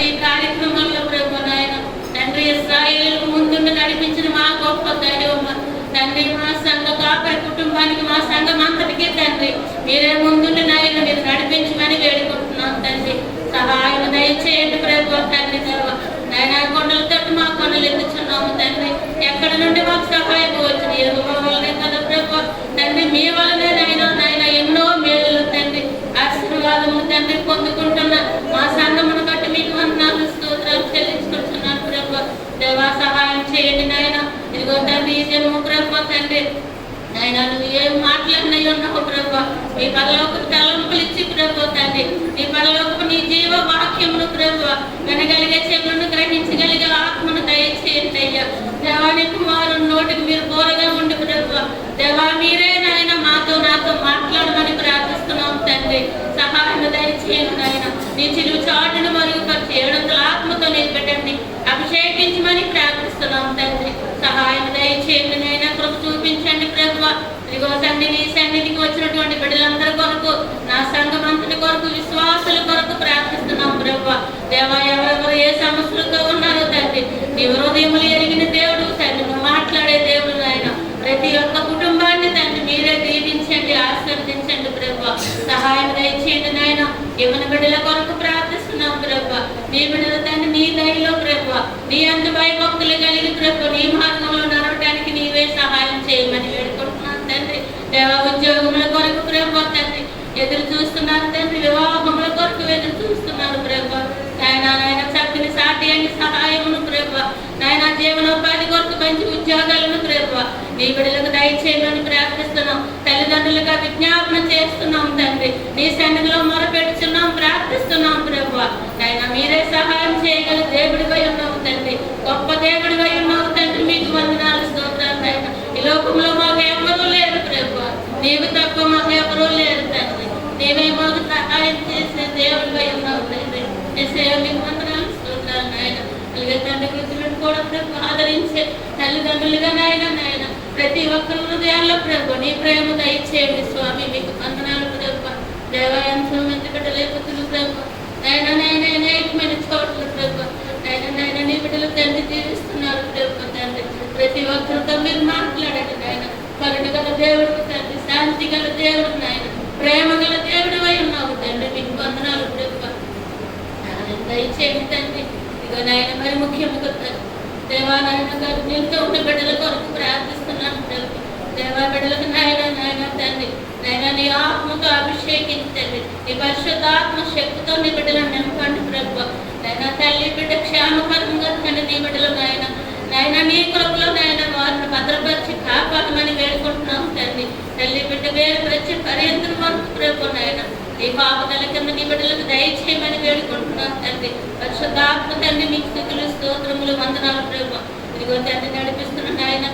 ప్రతి కార్యక్రమంలో ప్రభు నాయన తండ్రి ఇశ్రాయేలు ముందుండి నడిపించిన మా గొప్ప దైవం తండ్రి, మా సంఘ కాపరి కుటుంబానికి మా సంఘం అంతటికీ తండ్రి మీరే ముందుండి నాయన మీరు నడిపించమని వేడుకుంటున్నాం తండ్రి. సహాయం దయచేయండి ప్రభు తండ్రి. నాయన కొండల తట్టు మా కొండలు ఎత్తుచున్నాము తండ్రి. ఎక్కడి నుండి మాకు సహాయం వచ్చింది యెహోవా వల్లనే కదా ప్రభు తండ్రి. మీ వల్లనే నాయన ఎన్నో మేలు తండ్రి ఆశీర్వాదములు తండ్రి పొందుకుంటున్న మా సంఘమును బట్టి మీకు వందనాలు స్తోత్రాలు చెల్లించుకుంటున్నాను ప్రభు. దేవా సహాయం చేయండి నాయన. ఇదిగో తండ్రి ఈ జన్మ ప్రభు తండ్రి నాయన నువ్వు ఏం మాట్లాడినవి ఉన్నావు ప్రభు. మీ పరలోక తలంపులు ఇచ్చి ప్రభు తండ్రి నీ పరలోకపు నీ జీవ వాక్యమును ప్రభు వినగలిగే చెవులను గ్రహించగలిగే ఆత్మను దయచేయండి అయ్యా. దేవాని కుమారు నోటికి మీరు బోరగా ఉండి ప్రభు దేవా మీరే నాయన నాతో మాట్లాడమని ప్రార్థిస్తున్నాం తండ్రి. సహాయం దయచేయండి నాయన. నీ చిలువు చాటును మరుగుపరిచి 700 ఆత్మతో నిలబెట్టండి అభిషేకించమని ప్రార్థిస్తున్నాం తండ్రి. సహాయం దయచేయండి నాయన. కృప చూపించండి ప్రభు. ఇదిగో తండ్రి నీ సన్నిధికి వచ్చినటువంటి బిడ్డలందరి కొరకు నా సంఘం అంతటి కొరకు విశ్వాసుల కొరకు ప్రార్థిస్తున్నాం ప్రభు. దేవా ఎవరెవరు ఏ సమస్యలతో ఉన్నారో తండ్రి నీ హృదయములు ఎరిగిన దేవుడు తండ్రి. నువ్వు మాట్లాడే దేవుడు నాయన. ప్రతి ఒక్క కుటుంబాన్ని తండ్రి మీరే దీవించండి ఆశీర్వదించండి ప్రభు. సహాయం దయచేయండి నాయన. యవన బిడ్డల కొరకు ప్రార్థిస్తున్నాం ప్రభు. నీ బిడ్డల తండ్రి నీ దయలో ప్రభు నీ అందు భయభక్తులు కలిగి ప్రభు నీ మార్గంలో నడవడానికి నీవే సహాయం చేయమని వేడుకుంటున్నాను తండ్రి. దేవ ఉద్యోగముల కొరకు ప్రభు తండ్రి ఎదురు చూస్తున్నారు తండ్రి. వివాహముల కొరకు ఎదురు చూస్తున్నారు ప్రభు నాయన. చక్కని సాటి అని సహాయమును ప్రభు నాయన. జీవనోపాధి కొరకు మంచి ఉద్యోగాలను ప్రభు నీ బిడ్డలకు దయచేయమని ప్రార్థిస్తున్నాం. తల్లిదండ్రులుగా విజ్ఞాపన చేస్తున్నాం తండ్రి. నీ సన్నిధిలో మొరపెడుచున్నాం ప్రార్థిస్తున్నాం ప్రభు నాయన. మీరే సహాయం చేయగల దేవుడివై ఉన్నావు తండ్రి. గొప్ప దేవుడివై ఉన్నావు తండ్రి. మీకు వందనాలు స్తోత్రాలు నాయన. ఈ లోకంలో మాకు ఎవరూ లేరు ప్రభు. నీవు తప్ప మాకు ఎవరూ లేరు తండ్రి. నీవే మాకు సహాయం చేసే దేవుడివై ఉన్నావు తండ్రి. నీ సేవ మీకు వందనాలు స్తోత్రాలు నాయన. అలాగే తండ్రి వృద్ధులను కూడా ప్రభు ఆదరించే తల్లిదండ్రులుగా నాయన ప్రతి ఒక్కరి హృదయాల్లో ప్రభు నీ ప్రేమ దయచేయండి స్వామి. మీకు వందనాలు ప్రభు. దేవాయంతో మంది బిడ్డలేపుతులు ప్రభు నాయన అనేకమైన చోట్ల ప్రభు నాయన నీ బిడ్డలు తండ్రి జీవిస్తున్నారు ప్రభు తండ్రి. ప్రతి ఒక్కరితో మీరు మాట్లాడండి నాయన. కరుణ గల దేవుడు తండ్రి. శాంతి గల దేవుడు నాయన. ప్రేమ గల దేవుడు అయి ఉన్నావు తండ్రి. మీకు వందనాలు ప్రభు. దయచేయండి తండ్రి. ఇదిగో నాయన మరి ముఖ్యంగా దేవానాయన గారు నిలుతో ఉన్న బిడ్డల కొరకు ప్రార్థిస్తున్నాను ప్రభు. దేవా బిడ్డలకు నాయన తండ్రి నాయన నీ ఆత్మతో అభిషేకించండి. నీ పరిశుద్ధాత్మ శక్తితో నీ బిడ్డలను నింపండి ప్రభు నాయన. తల్లి బిడ్డ క్షేమకరంగా తండ్రి నీ బిడ్డలు నాయన నీ కృపలో నాయన వారిని భద్రపరిచి కాపాడమని వేడుకుంటున్నాం తండ్రి. తల్లి బిడ్డ వేరుపరిచి పర్యంతం వరకు ప్రభు నాయన నీ పాపదల కింద నీ బిడ్డలకు దయచేయమని వేడుకుంటున్నాం తండ్రి. పరిశుద్ధాత్మ తండ్రి మీకు స్థుతులు స్తోత్రములు వందనాలు ప్రభు. ఇదిగో తండ్రి నడిపిస్తున్న నాయన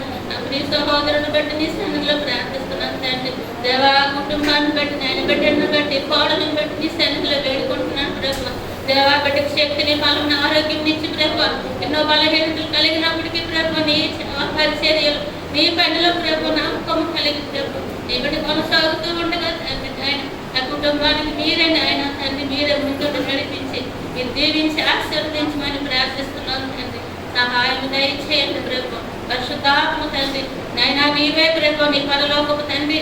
నీ సహోదరుని బట్టి నీ సన్నిధిలో ప్రార్థిస్తున్నాను తండ్రి. దేవా కుటుంబాన్ని బట్టి నాయన బిడ్డను బట్టి కోడలను బట్టి నీ సన్నిధిలో వేడుకుంటున్నాను ప్రభు. దేవా బిడ్డకు శక్తిని బలం ఆరోగ్యం ఇచ్చి ప్రభు ఎన్నో బలహీనతలు కలిగినప్పటికీ ప్రభు నీ పరిచర్యలు నీ పనిలో ప్రభు నమ్మకం కలిగి ప్రభు నీ బిడ్డ కొనసాగుతూ ఉండగా తండ్రి నాయన ఆ కుటుంబానికి మీరే నాయన తండ్రి మీరే ముందుకు నడిపించి మీరు దీవించి ఆశీర్వదించమని ప్రార్థిస్తున్నాను తండ్రి. సహాయం దయచేయండి ప్రభు. పరిశుద్ధాత్మ తండ్రి నాయన నీవే ప్రభు నీ పరలోకపు తండ్రి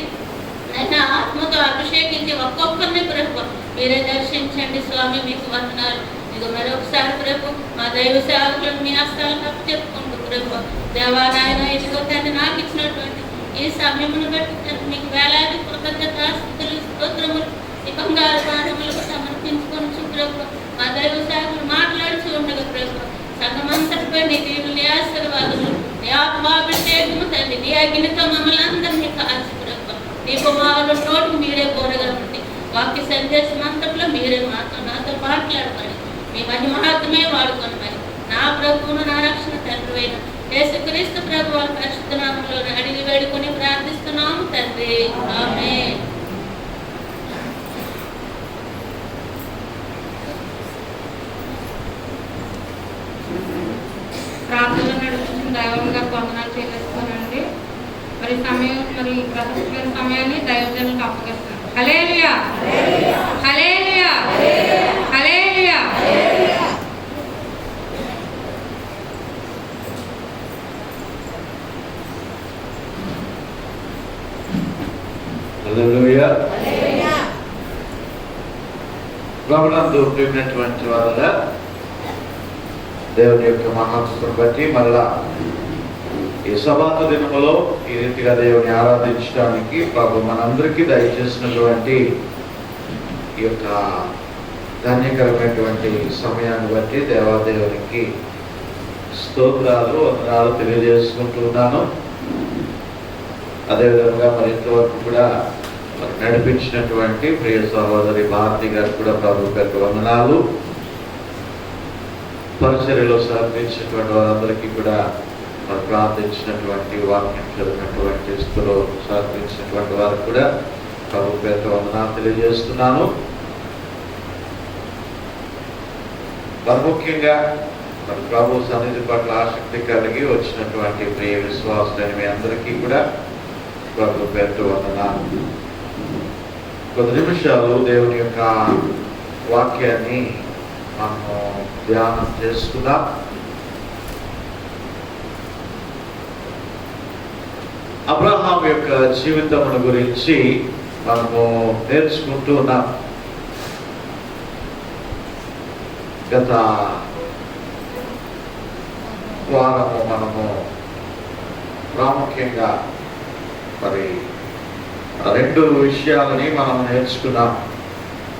నాయన ఆత్మతో అభిషేకించి ఒక్కొక్కరిని ప్రభు మీరే దర్శించండి స్వామి. మీకు వందనాలు. ఇదిగో మరొకసారి ప్రభు మా దైవ సేవకులను మీ హస్తాలకు చెప్పుకుంటూ ప్రభు దేవానాయన ఇదిగో తండ్రి నాకు ఇచ్చినటువంటి ఈ సమయమును బట్టి మీకు వేలాది కృతజ్ఞతాస్తుతులు స్తోత్రములు ఈ బంగారు పాఠములకు సమర్పించుకొని ప్రభు మా దైవ సేవకులు మాట్లాడుతూ ఉండగా ప్రభు సంగమంతటిపై నీ దీవులు ఆశీర్వాదములు నీ ఆత్మాభిషేకము తండ్రి నీ అగ్నితో మమ్మల్ని అందరినీ కాల్చి ప్రభు నీ కుమారుల నోటికి మీరే కోరగలండి. వాక్య సందేశం అంతట్లో మీరే నాతో మాట్లాడమని మీ మహిమాత్మే వాడుకొని మరి నా ప్రభువును నా రక్షణ తండ్రి అయిన యేసుక్రీస్తు ప్రభు వారి పరిశుద్ధ నామములో అడిగి వేడుకొని ప్రార్థిస్తున్నాము తండ్రి. ఆమేన్. ప్రార్థనలు నడుపుతున్న దైవంగా వందనాలు చేసేస్తానండి. మరి సమయం మరి ప్రదర్శన సమయాన్ని దైవజనులకు అప్పగిస్తాను. హల్లెలూయా హల్లెలూయా హల్లెలూయా. ప్రభునందు ప్రియమైనటువంటి వారుగా దేవుని యొక్క మహాత్మను బట్టి మరలా ఈ సభాత దినములో ఈ రీతిగా దేవుని ఆరాధించడానికి ప్రభు మనందరికీ దయచేసినటువంటి ఈ యొక్క ధన్యకరమైనటువంటి సమయాన్ని బట్టి దేవాదేవునికి స్తోత్రాలు వందనాలు తెలియజేసుకుంటున్నాను. అదేవిధంగా మరి ఇంతవరకు కూడా నడిపించినటువంటి ప్రియ సహోదరి భారతి గారు కూడా ప్రభు పెద్ద వందనాలు. పరిచర్యలో సహకరించినటువంటి వారందరికీ కూడా మరి ప్రార్థించినటువంటి వాక్యం చదివినటువంటి స్థితిలో సహకరించినటువంటి వారికి కూడా ప్రభు పెద్ద వందనాలు తెలియజేస్తున్నాను. మరి ముఖ్యంగా మరి ప్రభు సన్నిధి పట్ల ఆసక్తి కలిగి వచ్చినటువంటి ప్రియ విశ్వాసులైన మీ అందరికీ కూడా ప్రభు పెద్ద వందనాలు. కొద్ది నిమిషాలు దేవుని యొక్క వాక్యాన్ని మనము ధ్యానం చేసుకుందాం. అబ్రహాం యొక్క జీవితమును గురించి మనము నేర్చుకుంటూ ఉన్నాం. గత వారము మనము ప్రాముఖ్యంగా మరి రెండు విషయాలని మనం నేర్చుకున్నాం.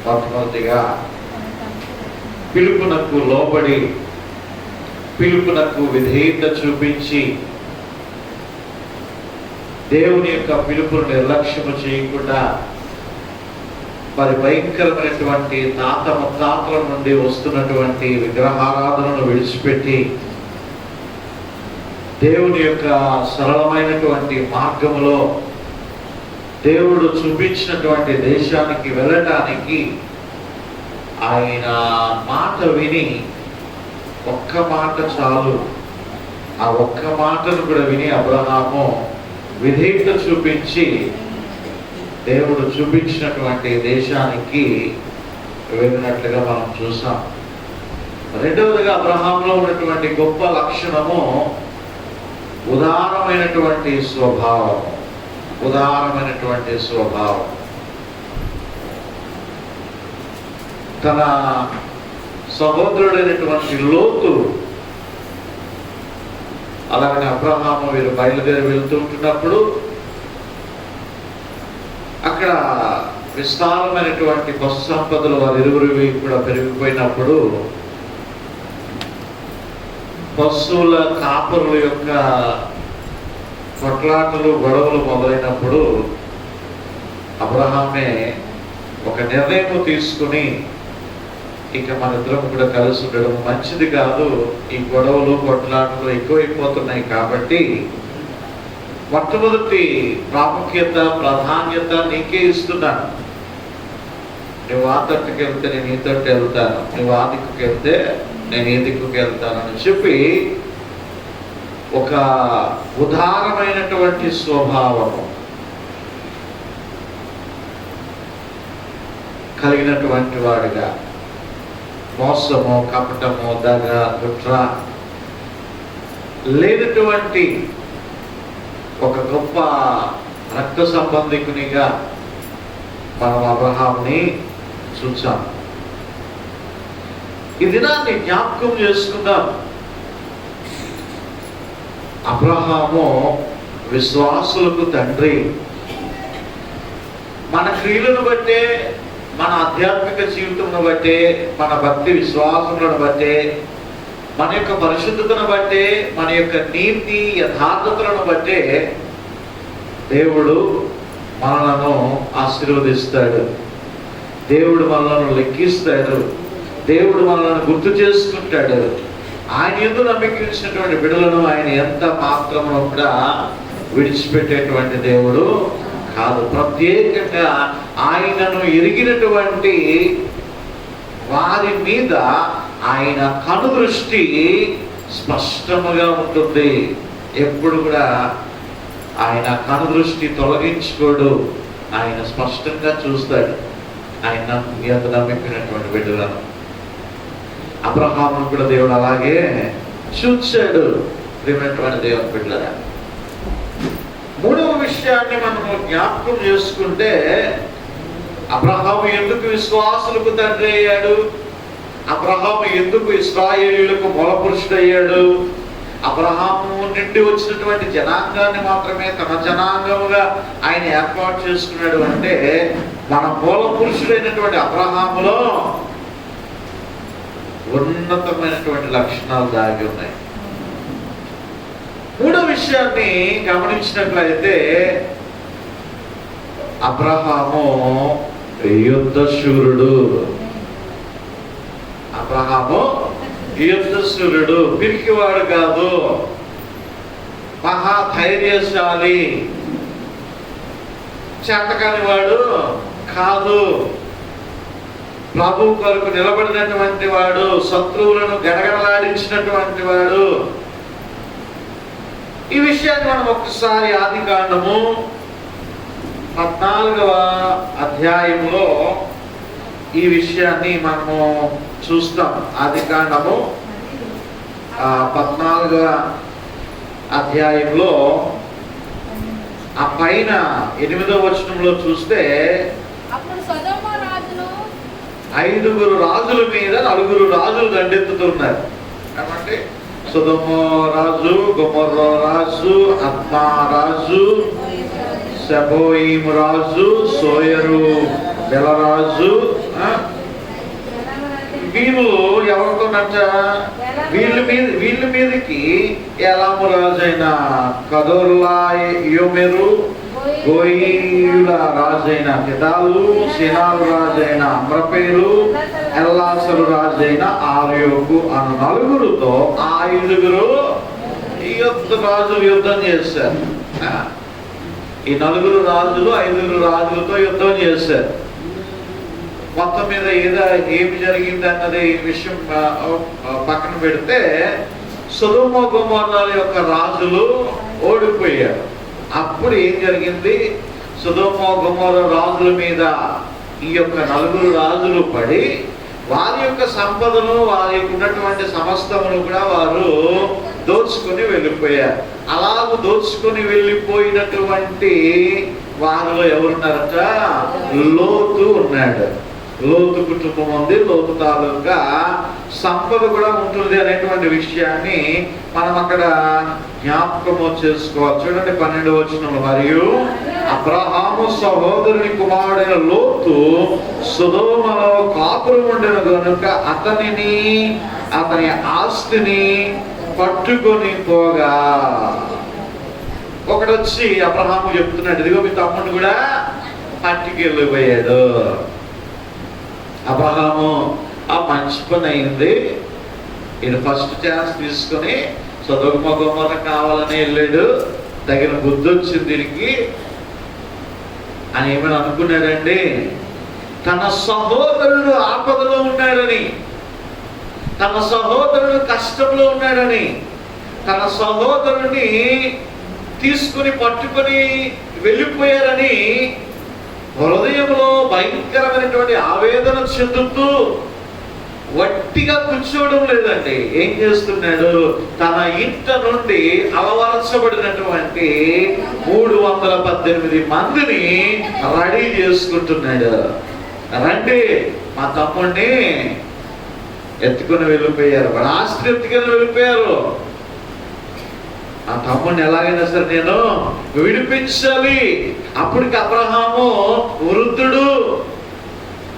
మొట్టమొదటిగా పిలుపునకు లోబడి పిలుపునకు విధేయత చూపించి దేవుని యొక్క పిలుపును నిర్లక్ష్యము చేయకుండా మరి భయంకరమైనటువంటి తాత ముత్తాతల నుండి వస్తున్నటువంటి విగ్రహారాధనను విడిచిపెట్టి దేవుని యొక్క సరళమైనటువంటి మార్గములో దేవుడు చూపించినటువంటి దేశానికి వెళ్ళటానికి ఆయన మాట విని ఒక్క మాట చాలు. ఆ ఒక్క మాటను కూడా విని అబ్రహాము విధేయత చూపించి దేవుడు చూపించినటువంటి దేశానికి వెళ్ళినట్లుగా మనం చూసాం. రెండవదిగా అబ్రహాంలో ఉన్నటువంటి గొప్ప లక్షణము ఉదారమైనటువంటి స్వభావం. ఉదారమైనటువంటి స్వభావం. తన సహోదరుడైనటువంటి లోతు అలాగనే అబ్రహాము వీరు బయలుదేరి వెళ్తుంటున్నప్పుడు అక్కడ విస్తారమైనటువంటి పశు సంపదలు వారి ఇరువురివి కూడా పెరిగిపోయినప్పుడు పశువుల కాపరుల యొక్క కొట్లాటలు గొడవలు మొదలైనప్పుడు అబ్రహామే ఒక నిర్ణయం తీసుకుని ఇక మన ఇద్దరం కూడా కలిసి ఉండడం మంచిది కాదు, ఈ గొడవలు కొట్లాటలు ఎక్కువైపోతున్నాయి కాబట్టి మొట్టమొదటి ప్రాముఖ్యత ప్రాధాన్యత నీకే ఇస్తున్నాను. నువ్వు ఆ తట్టుకు వెళ్తే నేను ఈ తట్టు వెళ్తాను, నువ్వు ఆ దిక్కుకి వెళ్తే నేను ఈ దిక్కుకి వెళ్తానని చెప్పి ఒక ఉదారమైనటువంటి స్వభావము కలిగినటువంటి వాడిగా, మోసము కపటము దగ కుట్ర లేనటువంటి ఒక గొప్ప రక్త సంబంధికునిగా మనం అబ్రహాంని చూసాం. ఈ దినాన్ని జ్ఞాపకం చేసుకుందాం. అబ్రహాము విశ్వాసులకు తండ్రి. మన క్రియలను బట్టే, మన ఆధ్యాత్మిక జీవితంను బట్టే, మన భక్తి విశ్వాసములను బట్టే, మన యొక్క పరిశుద్ధతను బట్టే, మన యొక్క నీతి యథార్థతలను బట్టే దేవుడు మనలను ఆశీర్వదిస్తాడు. దేవుడు మనలను లెక్కిస్తాడు. దేవుడు మనలను గుర్తు చేసుకుంటాడు. ఆయన యందు నమ్మకించినటువంటి బిడ్డలను ఆయన ఎంత మాత్రము కూడా విడిచిపెట్టేటువంటి దేవుడు కాదు. ప్రత్యేకంగా ఆయనను ఎరిగినటువంటి వారి మీద ఆయన కనుదృష్టి స్పష్టముగా ఉంటుంది. ఎప్పుడు కూడా ఆయన కనుదృష్టి తొలగించుకోడు. ఆయన స్పష్టంగా చూస్తాడు ఆయన ఎంత నమ్మినటువంటి బిడ్డలను. అబ్రహామును కూడా దేవుడు అలాగే చూచాడు. ప్రియమైనటువంటి దేవుని బిడ్డలారా, మూడవ విషయాన్ని మనము జ్ఞాపకం చేసుకుంటే అబ్రహాము ఎందుకు విశ్వాసులకు తండ్రి అయ్యాడు? అబ్రహాము ఎందుకు ఇశ్రాయేలీయులకు మూలపురుషుడయ్యాడు? అబ్రహాము నుండి వచ్చినటువంటి జనాంగాన్ని మాత్రమే తన జనాంగముగా ఆయన ఏర్పాటు చేసుకున్నాడు అంటే మన మూల పురుషుడైనటువంటి అబ్రహాములో ఉన్నతమైనటువంటి లక్షణాలు దాగి ఉన్నాయి. మూడో విషయాన్ని గమనించినట్లయితే అబ్రహాము యుద్ధశూరుడు. అబ్రహాము యుద్ధశూరుడు, పిరికివాడు కాదు, మహాధైర్యశాలి, చేతకాని వాడు కాదు. ప్రభు కొరకు నిలబడినటువంటి వాడు, శత్రువులను గడగడలాడించినటువంటి వాడు. ఈ విషయాన్ని మనం ఒక్కసారి ఆదికాండము 14వ అధ్యాయంలో ఈ విషయాన్ని మనము చూస్తాం. ఆదికాండము 14వ అధ్యాయంలో ఆ పైన 8వ వచనంలో చూస్తే 5 రాజుల మీద 4 రాజులు దండెత్తుతున్నారు. ఏమంటే సొదొమ రాజు, గొమొర్రా రాజు, అద్మా రాజు, సెబోయిము రాజు, సోయరు బెలరాజు. వీళ్ళు ఎవరితోనంట? వీళ్ళ మీదకి ఎలాము రాజైన కదోర్లాయోమెరు, గోయిల రాజైన కెదాలు, సినాలు రాజైన అమ్రపేలు, ఎల్లాసరు రాజైన ఆర్యోకు అను 4తో ఆ 5 రాజులు యుద్ధం చేశారు. ఈ 4 రాజులు 5 రాజులతో యుద్ధం చేశారు. మొత్తం మీద ఏమి జరిగింది అన్నది విషయం పక్కన పెడితే సొదొమ గొమొర్రాల యొక్క రాజులు ఓడిపోయారు. అప్పుడు ఏం జరిగింది? సొదొమ గొమొర్రా రాజుల మీద ఈ యొక్క 4 రాజులు పడి వారి యొక్క సంపదను, వారి ఉన్నటువంటి సమస్తమును కూడా వారు దోచుకొని వెళ్ళిపోయారు. అలాగూ దోచుకొని వెళ్ళిపోయినటువంటి వారిలో ఎవరున్నారట? లోతు ఉన్నాడు. లోతు కుటుంబం ఉంది. లోతు తాలూకా సంపద కూడా ఉంటుంది అనేటువంటి విషయాన్ని మనం అక్కడ జ్ఞాపకము చేసుకోవాలి. చూడండి 12వ వచనంలో, మరియు అబ్రహాము సహోదరుని కుమారుడైన లోతు సొదొమలో కాపురం ఉండెను గనుక అతనిని, అతని ఆస్తిని పట్టుకొని పోగా. ఒకడొచ్చి అబ్రహాము చెప్తున్నాడు, ఇదిగో మీ తమ్ముడు కూడా పట్టుకెళ్ళిపోయాడు. అబ్రహాము ఆ మంచి పని అయింది, ఈయన ఫస్ట్ ఛాన్స్ తీసుకొని సొదొమ గొమొర్రా కావాలని వెళ్ళాడు, తగిన బుద్ధి వచ్చింది దీనికి అని ఏమైనా అనుకున్నాడండి? తన సహోదరుడు ఆపదలో ఉన్నాడని, తన సహోదరుడు కష్టంలో ఉన్నాడని, తన సహోదరుడిని తీసుకుని పట్టుకొని వెళ్ళిపోయారని హృదయంలో భయంకరమైనటువంటి ఆవేదన చెందుతూ వట్టిగా కూర్చోవడం లేదండి. ఏం చేస్తున్నాడు? తన ఇంట నుండి అలవరచబడినటువంటి 318 మందిని రెడీ చేసుకుంటున్నాడు. రండి, మా తమ్ముడిని ఎత్తుకుని వెళ్ళిపోయారు, వాడు ఆస్తి ఎత్తుకుని వెళ్ళిపోయారు. ఆ తమ్ముడిని ఎలాగైనా సరే నేను విడిపించాలి. అప్పటికి అబ్రహాము వృద్ధుడు,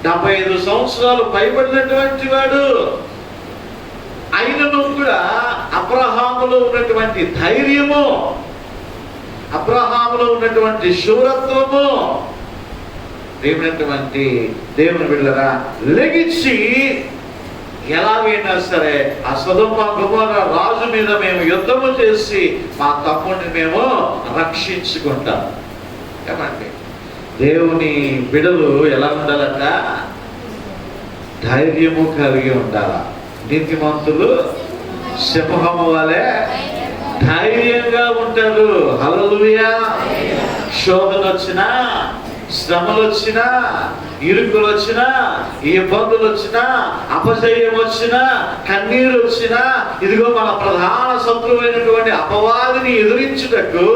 75 సంవత్సరాలు పైబడినటువంటి వాడు. అయినను కూడా అబ్రహాములో ఉన్నటువంటి ధైర్యము, అబ్రహాములో ఉన్నటువంటి శూరత్వము, ఏమైనటువంటి దేవుని బిడ్డలారా, లెగిచి ఎలాగైనా సరే ఆ సొదొమ గొమొర్రా రాజు మీద మేము యుద్ధము చేసి మా తమ్ముడిని మేము రక్షించుకుంటాం. ఏమండి, దేవుని బిడ్డలు ఎలా ఉండాలట? ధైర్యము కలిగి ఉండాల. నీతిమంతులు సింహము వలె ధైర్యంగా ఉంటారు. హల్లెలూయా. శోధన వచ్చినా, శ్రమలు వచ్చినా, ఇరుకులు వచ్చినా, ఇబ్బందులు వచ్చినా, అపజయం వచ్చినా, కన్నీరు వచ్చినా, ఇదిగో మన ప్రధాన శత్రువైనటువంటి అపవాదిని ఎదురించుటకు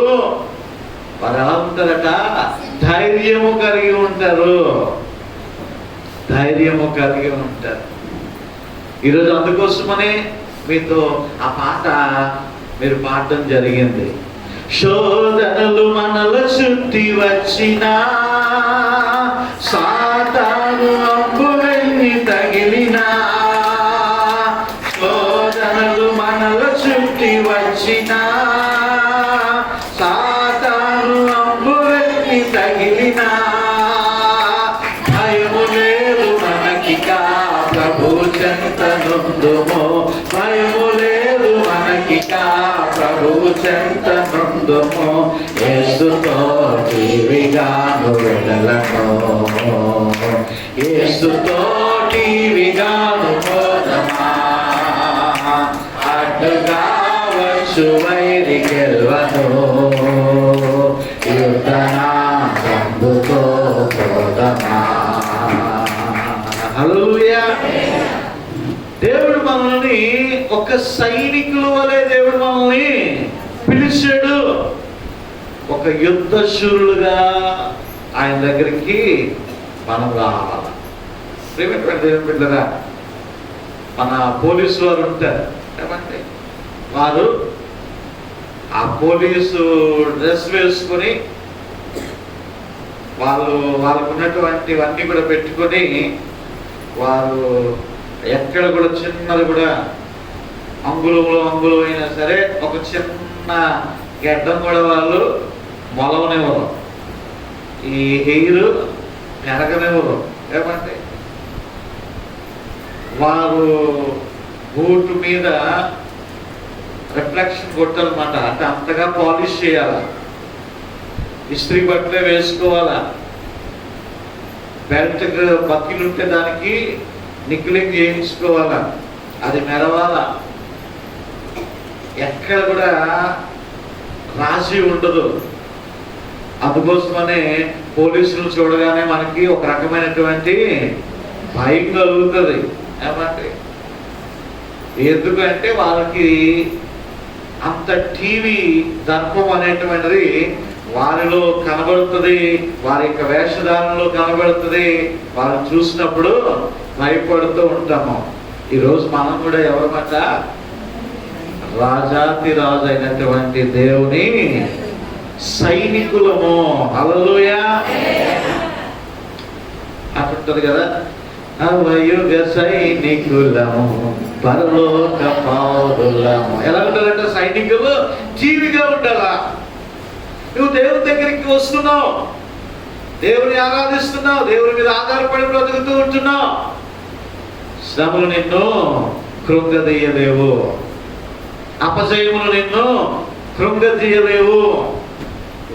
వారు ఎలా ఉంటారట? ధైర్యము కలిగి ఉంటారు. ధైర్యము కలిగి ఉంటారు. ఈరోజు అందుకోసమనే మీతో ఆ పాట మీరు పాడడం జరిగింది. శోధనలు మనల చుట్టి వచ్చినా, సాతాను అంబులెన్ని తగిలినా, శోధనలు మనల చుట్టి వచ్చినా, సాతాను అంబులెన్ని తగిలినా, భయము లేదు మనకిక ప్రభు చెంత నుండుమో, భయము లేదు మనకిక ప్రభు చెంత నుండుమో, యేసుతో టీవిగాను వెడలను, యేసుతో టీవిగాను పోదమా, అడ్డుగా వచ్చు వైరి గెల్వను, యుద్ధనా బంధుతో పోదమా. హల్లెలూయా. దేవుడు మనల్ని ఒక సైనికుల వలె దేవుడు మనల్ని పిలిచాడు. ఒక యుద్ధ శూరులుగా ఆయన దగ్గరికి మనం రావాలి. ప్రియమైనటువంటి దేవుని బిడ్డలారా, మన పోలీసు వారు ఉంటారు ఏమంటే, వారు ఆ పోలీసు డ్రెస్ వేసుకొని వాళ్ళకు ఉన్నటువంటివన్నీ కూడా పెట్టుకొని, వారు ఎక్కడ కూడా చిన్నది కూడా అంగుళం అయినా సరే ఒక చిన్న గడ్డం కూడా వాళ్ళు మొలవనివ్వరు, ఈ హెయిర్ పెరగనివ్వరు. ఏమంటే వారు బూటు మీద రిఫ్లెక్షన్ కొట్టాలన్నమాట. అంటే అంతగా పాలిష్ చేయాలా, ఇస్త్రీ బట్టలే వేసుకోవాలా, బెల్ట్ బక్కీలు ఉంటే దానికి నిక్లింగ్ చేయించుకోవాలా, అది మెరవాలా, ఎక్కడ కూడా రాజీ ఉండదు. అందుకోసమనే పోలీసులు చూడగానే మనకి ఒక రకమైనటువంటి భయం కలుగుతుంది. ఏమంటే ఎందుకంటే వాళ్ళకి అంత టీవీ దర్పం అనేటువంటిది వారిలో కనబడుతుంది, వారి యొక్క వేషధారణలో కనబడుతుంది. వారు చూసినప్పుడు భయపడుతూ ఉంటాము. ఈరోజు మనం కూడా ఎవరమాట, రాజాతి రాజు అయినటువంటి దేవుని సైనికులము. హల్లెలూయా. అంటుంటది కదా, నవయుగ సైనికులము పరలోక పౌరులము. ఎలా ఉంటారంటే సైనికులు జీవిగా ఉండాలా. నువ్వు దేవుని దగ్గరికి వస్తున్నావు, దేవుని ఆరాధిస్తున్నావు, దేవుని మీద ఆధారపడి బ్రతుకుతూ ఉంటున్నావు. శ్రమలు నిన్ను కృంగదీయలేవు, అపజయములు నిన్ను కృంగదీయలేవు,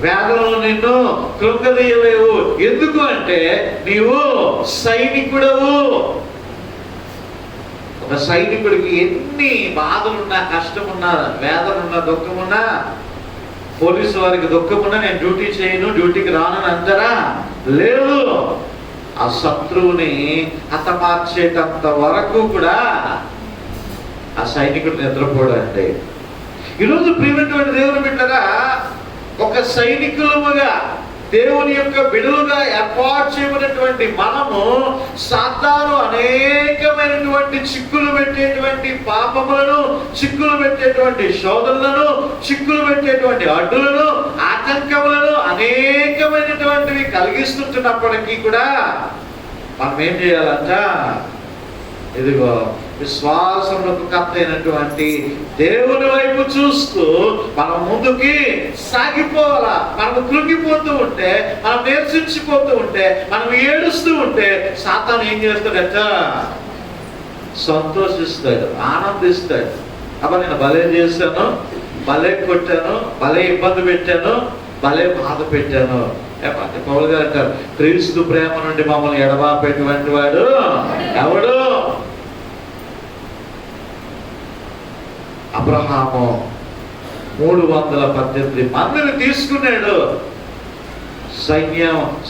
వేదనలు నిన్ను కృంగదీయలేవు. ఎందుకు అంటే నీవు సైనికుడవు. ఒక సైనికుడికి ఎన్ని బాధలున్నా, కష్టమున్నా, వేదనున్నా, దుఃఖమున్నా, పోలీసు వారికి దుఃఖమున్నా నేను డ్యూటీ చేయను, డ్యూటీకి రానని అంటారా? లేదు. ఆ శత్రువుని హతమార్చేటంత వరకు కూడా ఆ సైనికుడు నిద్రపోడండి. ఈరోజు ప్రియమైనటువంటి దేవుని బిడ్డగా ఒక సైనికులుగా దేవుని యొక్క బిడులుగా ఏర్పాటు చేయబడినటువంటి మనము సాతాను అనేకమైనటువంటి చిక్కులు పెట్టేటువంటి పాపములను, చిక్కులు పెట్టేటువంటి శోధనలను, చిక్కులు పెట్టేటువంటి అడ్డులను, ఆటంకములను అనేకమైనటువంటివి కలిగిస్తుంటున్నప్పటికీ కూడా మనం ఏం చేయాలంట, ఇదిగో విశ్వాసములకు కర్త అయినటువంటి దేవుని వైపు చూస్తూ మనం ముందుకి సాగిపోవాలా. మనం కృంగిపోతూ ఉంటే, మనం నిరసించిపోతూ ఉంటే, మనం ఏడుస్తూ ఉంటే సాతాను ఏం చేస్తాడట, సంతోషిస్తాడు, ఆనందిస్తాడు. అబ్బా నేను భలే చేశాను, భలే కొట్టాను, భలే ఇబ్బంది పెట్టాను, భలే బాధ పెట్టాను. ఏమంటే పౌలు గారు అంటారు, క్రీస్తు ప్రేమ నుండి మమ్మల్ని ఎడబాపేటువంటి వాడు ఎవడు? అబ్రహాము 318 మందిని తీసుకున్నాడు,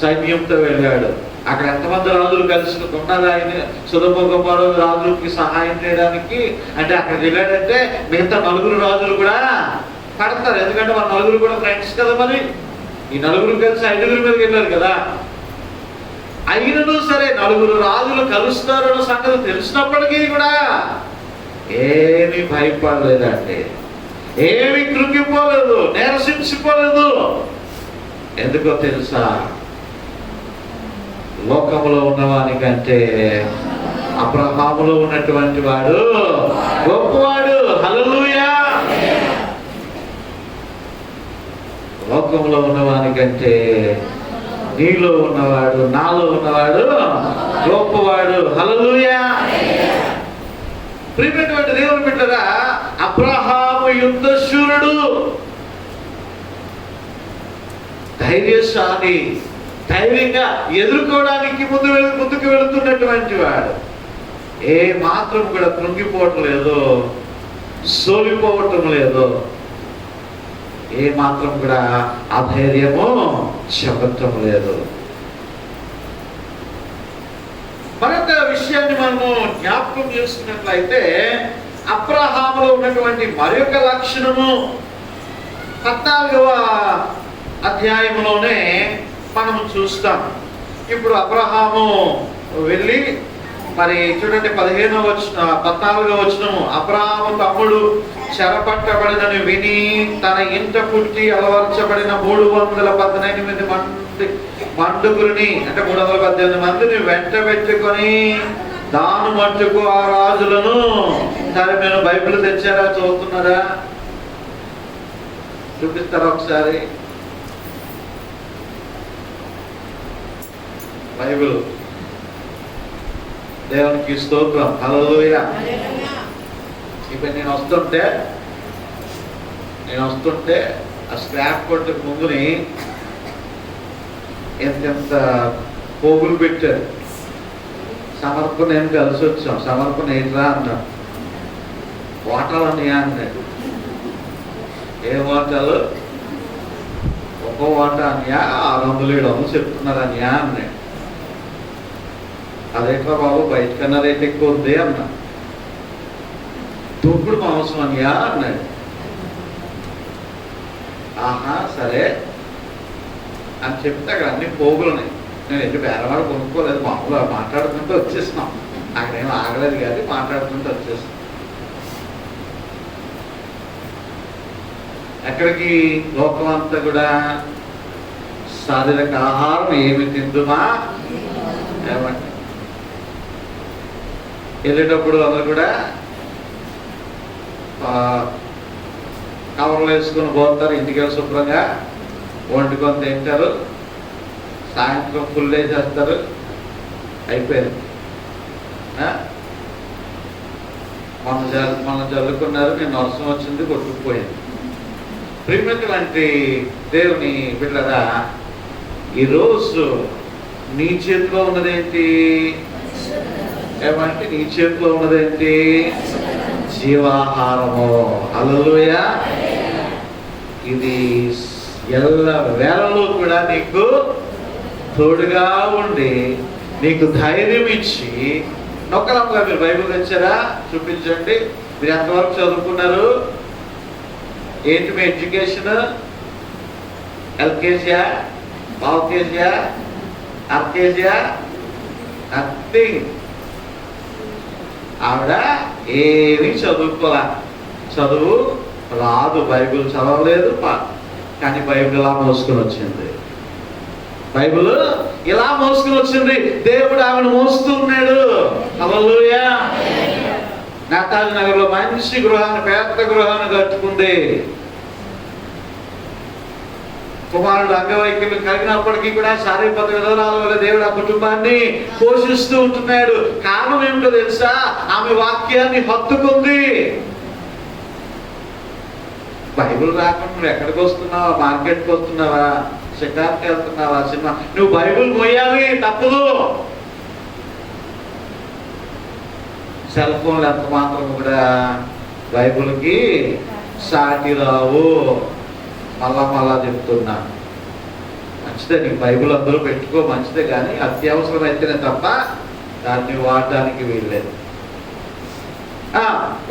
సైన్యంతో వెళ్ళాడు. అక్కడ ఎంతమంది రాజులు కలిసి ఉన్నారు ఆయన సొదొమ గొమొర్రా రాజులకి సహాయం చేయడానికి. అంటే అక్కడికి వెళ్ళాడంటే మిగతా 4 రాజులు కూడా పడతారు, ఎందుకంటే మన 4 కూడా ఫ్రెండ్స్ కదా. మరి ఈ 4 కలిసి 5 మీదకి వెళ్ళారు కదా. అయినను సరే నలుగురు రాజులు కలుస్తారన్న సంగతి తెలిసినప్పటికీ కూడా ఏమీ భయపడలేదండి, ఏమీ కృంగిపోలేదు, నీరసించిపోలేదు. ఎందుకో తెలుసా? లోకములో ఉన్నవానికంటే అబ్రహాములో ఉన్నటువంటి వాడు గొప్పవాడు. హల్లెలూయా. లోకంలో ఉన్నవానికంటే నీలో ఉన్నవాడు, నాలో ఉన్నవాడు గొప్పవాడు. హల్లెలూయా. ప్రియమైనటువంటి దేవుని బిడ్డలారా, అబ్రహాము యుద్ధశూరుడు, ధైర్యశాలి, ధైర్యంగా ఎదుర్కోవడానికి ముందుకు వెళుతున్నటువంటి వాడు. ఏ మాత్రం కూడా కృంగిపోవటం లేదు, సోలిపోవటం లేదు, ఏ మాత్రం కూడా అధైర్యము చెప్పటం లేదు. మరొక విషయాన్ని మనము జ్ఞాపకం చేసుకున్నట్లయితే అబ్రహాములో ఉన్నటువంటి మరొక లక్షణము 14వ అధ్యాయంలోనే మనం చూస్తాం. ఇప్పుడు అబ్రహాము వెళ్ళి మరి చూడండి 14వ వచనము, అబ్రహాము తమ్ముడు చెరపట్టబడినని విని తన ఇంట పుట్టి అలవర్చబడిన 318 మంది మండుగురిని, అంటే 318 మందిని వెంట పెట్టుకొని దాను మట్టుకు ఆ రాజులను తరిమెను. బైబిల్ తెచ్చారా? చదువుతున్నారా? చూపిస్తారా ఒకసారి? బైబిల్. దేవునికి స్తోత్రం. హల్లెలూయా. ఇప్పుడు నేను వస్తుంటే ఆ స్క్రాప్ కొట్టు ముందుని ఎంత పోగులు పెట్టారు. సమర్పణ ఏం కలిసి వచ్చాం. సమర్పణ ఏంట్రా అన్నాడు. వాటాలు అన్నయా అన్నాడు. ఏ వాటాలు? ఒక్కో వాటా అన్నయా 600-700 చెప్తున్నారు అన్నయా అన్నాడు. అదేట్రా బాబు, బయటకన్నా రేట్ ఎక్కువ ఉంది అన్నా. దూకుడు మాంసం అన్నయా అన్నాడు. ఆహా సరే అని చెప్తే అక్కడ అన్ని పోగులున్నాయి. నేను ఎటు బేరవాడు కొనుక్కోలేదు, మామూలుగా మాట్లాడుకుంటూ వచ్చేసినాం. అక్కడేం ఆగలేదు కానీ మాట్లాడుకుంటూ వచ్చేసినాం. ఎక్కడికి? లోకం అంతా కూడా శారీరక ఆహారం ఏమి తిందుమా ఏమంటే వెళ్ళేటప్పుడు అందరు కూడా కవర్లు వేసుకొని పోతారు. ఇంటికి వెళ్ళి శుభ్రంగా వండుకొని తింటారు. సాయంత్రం ఫుల్ వేసేస్తారు. అయిపోయింది. మన చదువుకున్నారు, నేను వర్షం వచ్చింది, కొట్టుకుపోయింది. ప్రియమైనటువంటి దేవుని బిడ్డలారా, ఈరోజు నీ చేతిలో ఉన్నదేంటి? ఏమంటే నీ చేతిలో ఉన్నదేంటి? జీవాహారము. హల్లెలూయా. ఇది ఎల్ల వేళలో కూడా నీకు తోడుగా ఉండి నీకు ధైర్యం ఇచ్చి నొక్కలమ్మగా. మీరు బైబిల్ తెచ్చారా? చూపించండి. మీరు ఎంతవరకు చదువుకున్నారు? ఏంటి మీ ఎడ్యుకేషన్? ఎల్కేజీయా, పావు కేజీయా, అర్కేజీయా? నథింగ్. ఆవిడ ఏమీ చదువుకోలే, చదువు రాదు, బైబిల్ చదవలేదు, కానీ బైబిల్ ఇలా మోసుకొని వచ్చింది. బైబిల్ ఇలా మోసుకొని వచ్చింది. దేవుడు ఆమెను మోస్తున్నాడు. హల్లెలూయా. నాతాల్ నగర్ లో మంచి గృహాన్ని, పెద్ద గృహాన్ని కట్టుకుంది. కుమారుడు అంగవైకల్యం కలిగినప్పటికీ కూడా శారీరక విధానాల వల్ల దేవుడు ఆ కుటుంబాన్ని పోషిస్తూ ఉంటున్నాడు. కారణం ఏమిటో తెలుసా? ఆమె వాక్యాన్ని హత్తుకుంది. బైబిల్ రాకుండా నువ్వు ఎక్కడికి వస్తున్నావా? మార్కెట్కి వస్తున్నావా? షికార్కి వెళ్తున్నావా? సినిమా? నువ్వు బైబిల్ మోయాలి, తప్పదు. సెల్ ఫోన్లు ఎంత మాత్రం కూడా బైబిల్కి సాటి రావు. మళ్ళా చెప్తున్నా, మంచిదే, నీకు బైబిల్ అందరూ పెట్టుకో, మంచిదే, కానీ అత్యవసరం అయితేనే తప్ప దాన్ని వాడడానికి వీల్లేదు.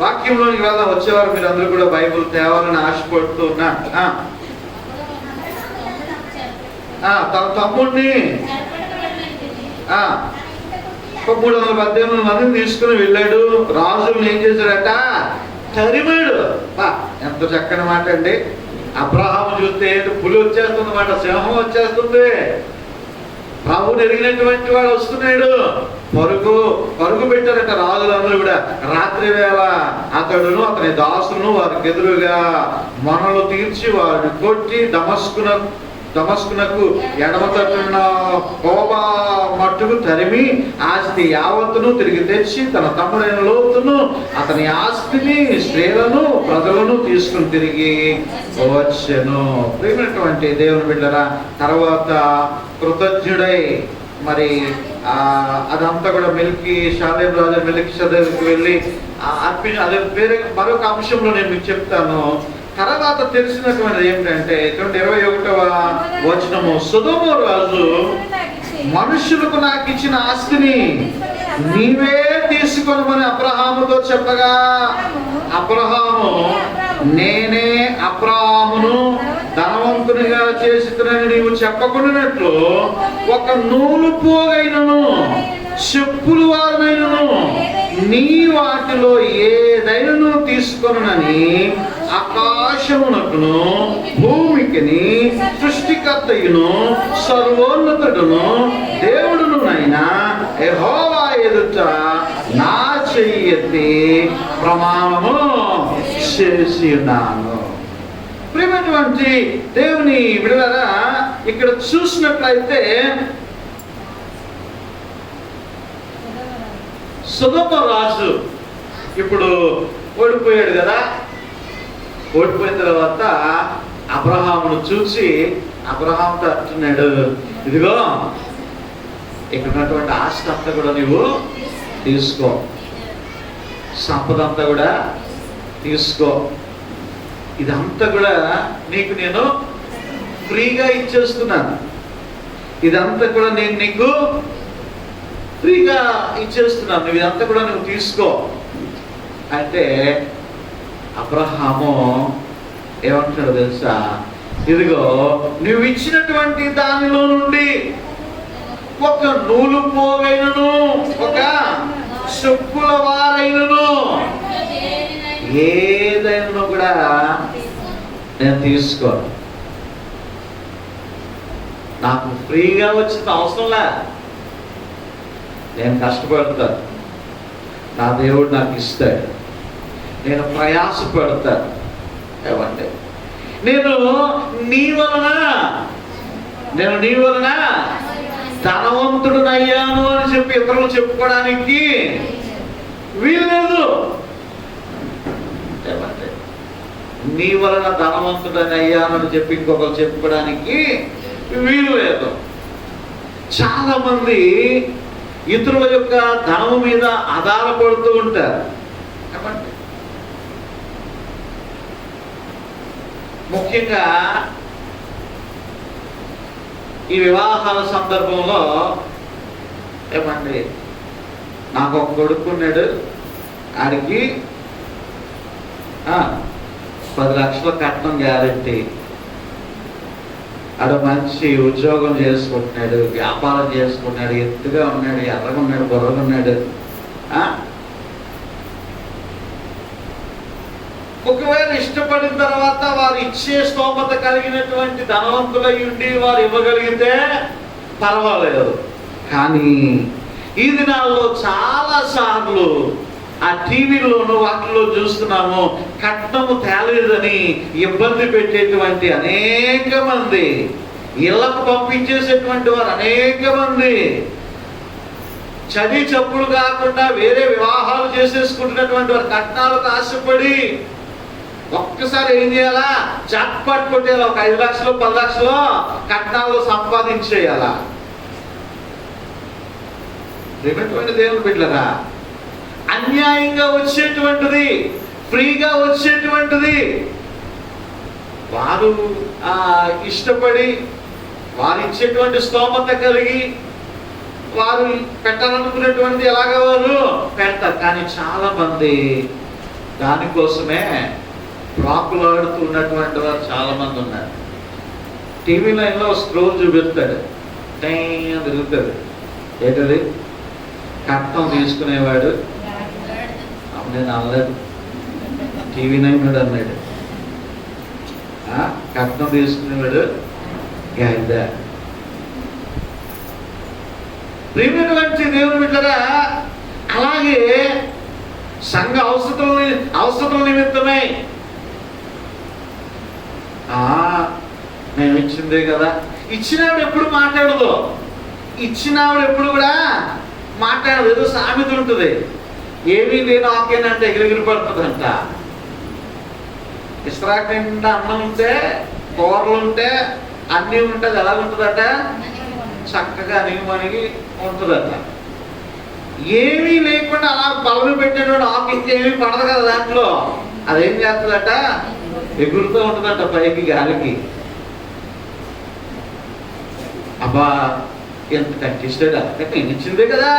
వాక్యంలోనికి వెళ్దాం. వచ్చేవారు మీరు అందరూ కూడా బైబిల్ తేవాలని ఆశపడుతూ ఉన్నా. తన తమ్ముడిని 318 మందిని తీసుకుని వెళ్ళాడు. రాజులను ఏం చేశాడట? తరిమాడు. ఎంత చక్కని మాట అండి. అబ్రహాము చూస్తే పులి వచ్చేస్తుంది అన్నమాట, సింహం వచ్చేస్తుంది. ప్రభువుని ఎరిగినటువంటి వాడు వస్తున్నాడు. పరుగు పెట్టారట రాజులందరూ కూడా. రాత్రి వేళ అతడును అతని దాసులను వారికి ఎదురుగా మనలు తీర్చి వారిని కొట్టి దమస్కునకు ఎడమ తట్టున కోబా మట్టుకు తరిమి ఆస్తి యావత్తును తిరిగి తెచ్చి తన తమ్ముడైన లోతును అతని ఆస్తిని స్త్రీలను ప్రజలను తీసుకుని తిరిగి వచ్చెను. ప్రియమైనటువంటి దేవుని బిడ్డరా, తర్వాత కృతజ్ఞుడై మరి అదంతా కూడా షాలేం రాజు మెల్కి షదకి వెళ్ళి అదే వేరే మరొక అంశంలో నేను మీకు చెప్తాను. తర్వాత తెలిసినటువంటిది ఏమిటంటే 21వ వచనము, సొదొమ రాజు మనుషులకు నాకు ఇచ్చిన ఆస్తిని నీవే తీసుకొనమని అబ్రహాముతో చెప్పగా, అబ్రహాము నేనే అబ్రహామును ధనవంతునిగా చేసినని నీవు చెప్పకుండానట్లు ఒక నూలు పోగైనను చెప్పులు వారినైనను నీ వాటిలో ఏదైనా తీసుకొనని ఆకాశమునకును భూమికిని సృష్టికర్తయును సర్వోన్నతుడును దేవుడును నైనా యెహోవా ఎదుట నా చెయ్యి ఎత్తి ప్రమాణము చేసి ఉన్నాను. ప్రియమైనటువంటి దేవుని బిడ్డలారా, ఇక్కడ చూసినట్లయితే సొదొమ రాజు ఇప్పుడు ఓడిపోయాడు కదా. ఓడిపోయిన తర్వాత అబ్రహామును చూసి అబ్రహాంతో అంటున్నాడు, ఇదిగో ఇక్కడ ఉన్నటువంటి ఆస్తి అంతా కూడా నువ్వు తీసుకో, సంపద అంతా కూడా తీసుకో, ఇదంతా కూడా నీకు నేను ఫ్రీగా ఇచ్చేస్తున్నాను, ఇదంతా కూడా నేను నీకు ఫ్రీగా ఇచ్చేస్తున్నాను, నువ్వు ఇదంతా కూడా నువ్వు తీసుకో అంటే అబ్రహాము ఏమంటున్నాడు తెలుసా? ఇదిగో నువ్వు ఇచ్చినటువంటి దానిలో నుండి ఒక నూలు పోగైనను ఒక చెప్పుల వారైనను ఏదైనా కూడా నేను తీసుకోను, నాకు ఫ్రీగా వచ్చిన అవసరంలే, నేను కష్టపడతాను, నా దేవుడు నాకు ఇస్తాడు, నేను ప్రయాసపడతాను. ఏమంటే నేను నీ వలన ధనవంతుడునయ్యాను అని చెప్పి ఇతరులు చెప్పుకోవడానికి వీల్లేదు. ఏమంటే నీ వలన ధనవంతుడని అయ్యానని చెప్పి ఇంకొకరు చెప్పుకోవడానికి వీలు లేదు. చాలా మంది ఇతరుల యొక్క ధనము మీద ఆధారపడుతూ ఉంటారు. ఏమంటే ముఖ్యంగా ఈ వివాహాల సందర్భంలో ఏమండి, నాకు ఒక కొడుకున్నాడు, ఆడికి 10 లక్షల కట్నం గ్యారెంటీ, ఆడ మంచి ఉద్యోగం చేసుకుంటున్నాడు, వ్యాపారం చేసుకుంటున్నాడు, ఎత్తుగా ఉన్నాడు, ఎర్రగా ఉన్నాడు, బుర్రగా ఉన్నాడు. ఒకవేళ ఇష్టపడిన తర్వాత వారు ఇచ్చే స్తోమత కలిగినటువంటి ధనవంతులై ఉండి వారు ఇవ్వగలిగితే పర్వాలేదు. కానీ ఈ దినాల్లో చాలా సార్లు ఆ టీవీలోను వాటిలో చూస్తున్నాము, కట్నము తేలేదని ఇబ్బంది పెట్టేటువంటి అనేక మంది, ఇళ్లకు పంపించేసేటువంటి వారు అనేక మంది, చది చప్పుడు కాకుండా వేరే వివాహాలు చేసేసుకుంటున్నటువంటి వారు కట్నాలకు ఆశపడి ఒక్కసారి ఏం చేయాలా, జాక్పాట్ కొట్టేయాలి, ఒక 5 లక్షలు 10 లక్షలు కట్నాలు సంపాదించేయాలా. దేవుని బిడ్డలారా, అన్యాయంగా వచ్చేటువంటిది, ఫ్రీగా వచ్చేటువంటిది వారు ఇష్టపడి వారు ఇచ్చేటువంటి స్తోమత కలిగి వారు పెట్టాలనుకునేటువంటి ఎలాగ వారు పెడతారు. కానీ చాలా మంది దానికోసమే ప్రాకులాడుతూ ఉన్నటువంటి వారు చాలా మంది ఉన్నారు. టీవీ లైన్లో స్క్రోల్ చూపిస్తాడు, టైం తిరుగుతుంది, ఏంటది? కట్నం తీసుకునేవాడు. నేను అనలేదు, టీవీ 9 అన్నాడు. కట్నం తీసుకునేవాడు గాడిద. ప్రియమైనటువంటి దేవుని బిడ్డలారా, అలాగే సంఘ అవసరతల నిమిత్తమై మేము ఇచ్చిందే కదా. ఇచ్చినావిడ ఎప్పుడు మాట్లాడదు, ఇచ్చినావిడ ఎప్పుడు కూడా మాట్లాడదు. ఏదో సామెత ఉంటుంది, ఏమీ లేని ఆకేనంటే ఎగిరిగిరి పడుతుందంట. ఇస్రాక్ నిండా అన్నం ఉంటే, కూరలు ఉంటే, అన్నీ ఉంటుంది. ఎలా ఉంటుందట? చక్కగా అణిగి ఉంటుందట. ఏమీ లేకుండా అలా పలవి పెట్టినప్పుడు ఆకు ఏమీ పడదు కదా దాంట్లో. అదేం చేస్తుందట? ఎగురుతూ ఉంటుందట పైకి, గాలికి. అబ్బా ఎంత కట్టిస్తాడు. నేను ఇచ్చిందే కదా,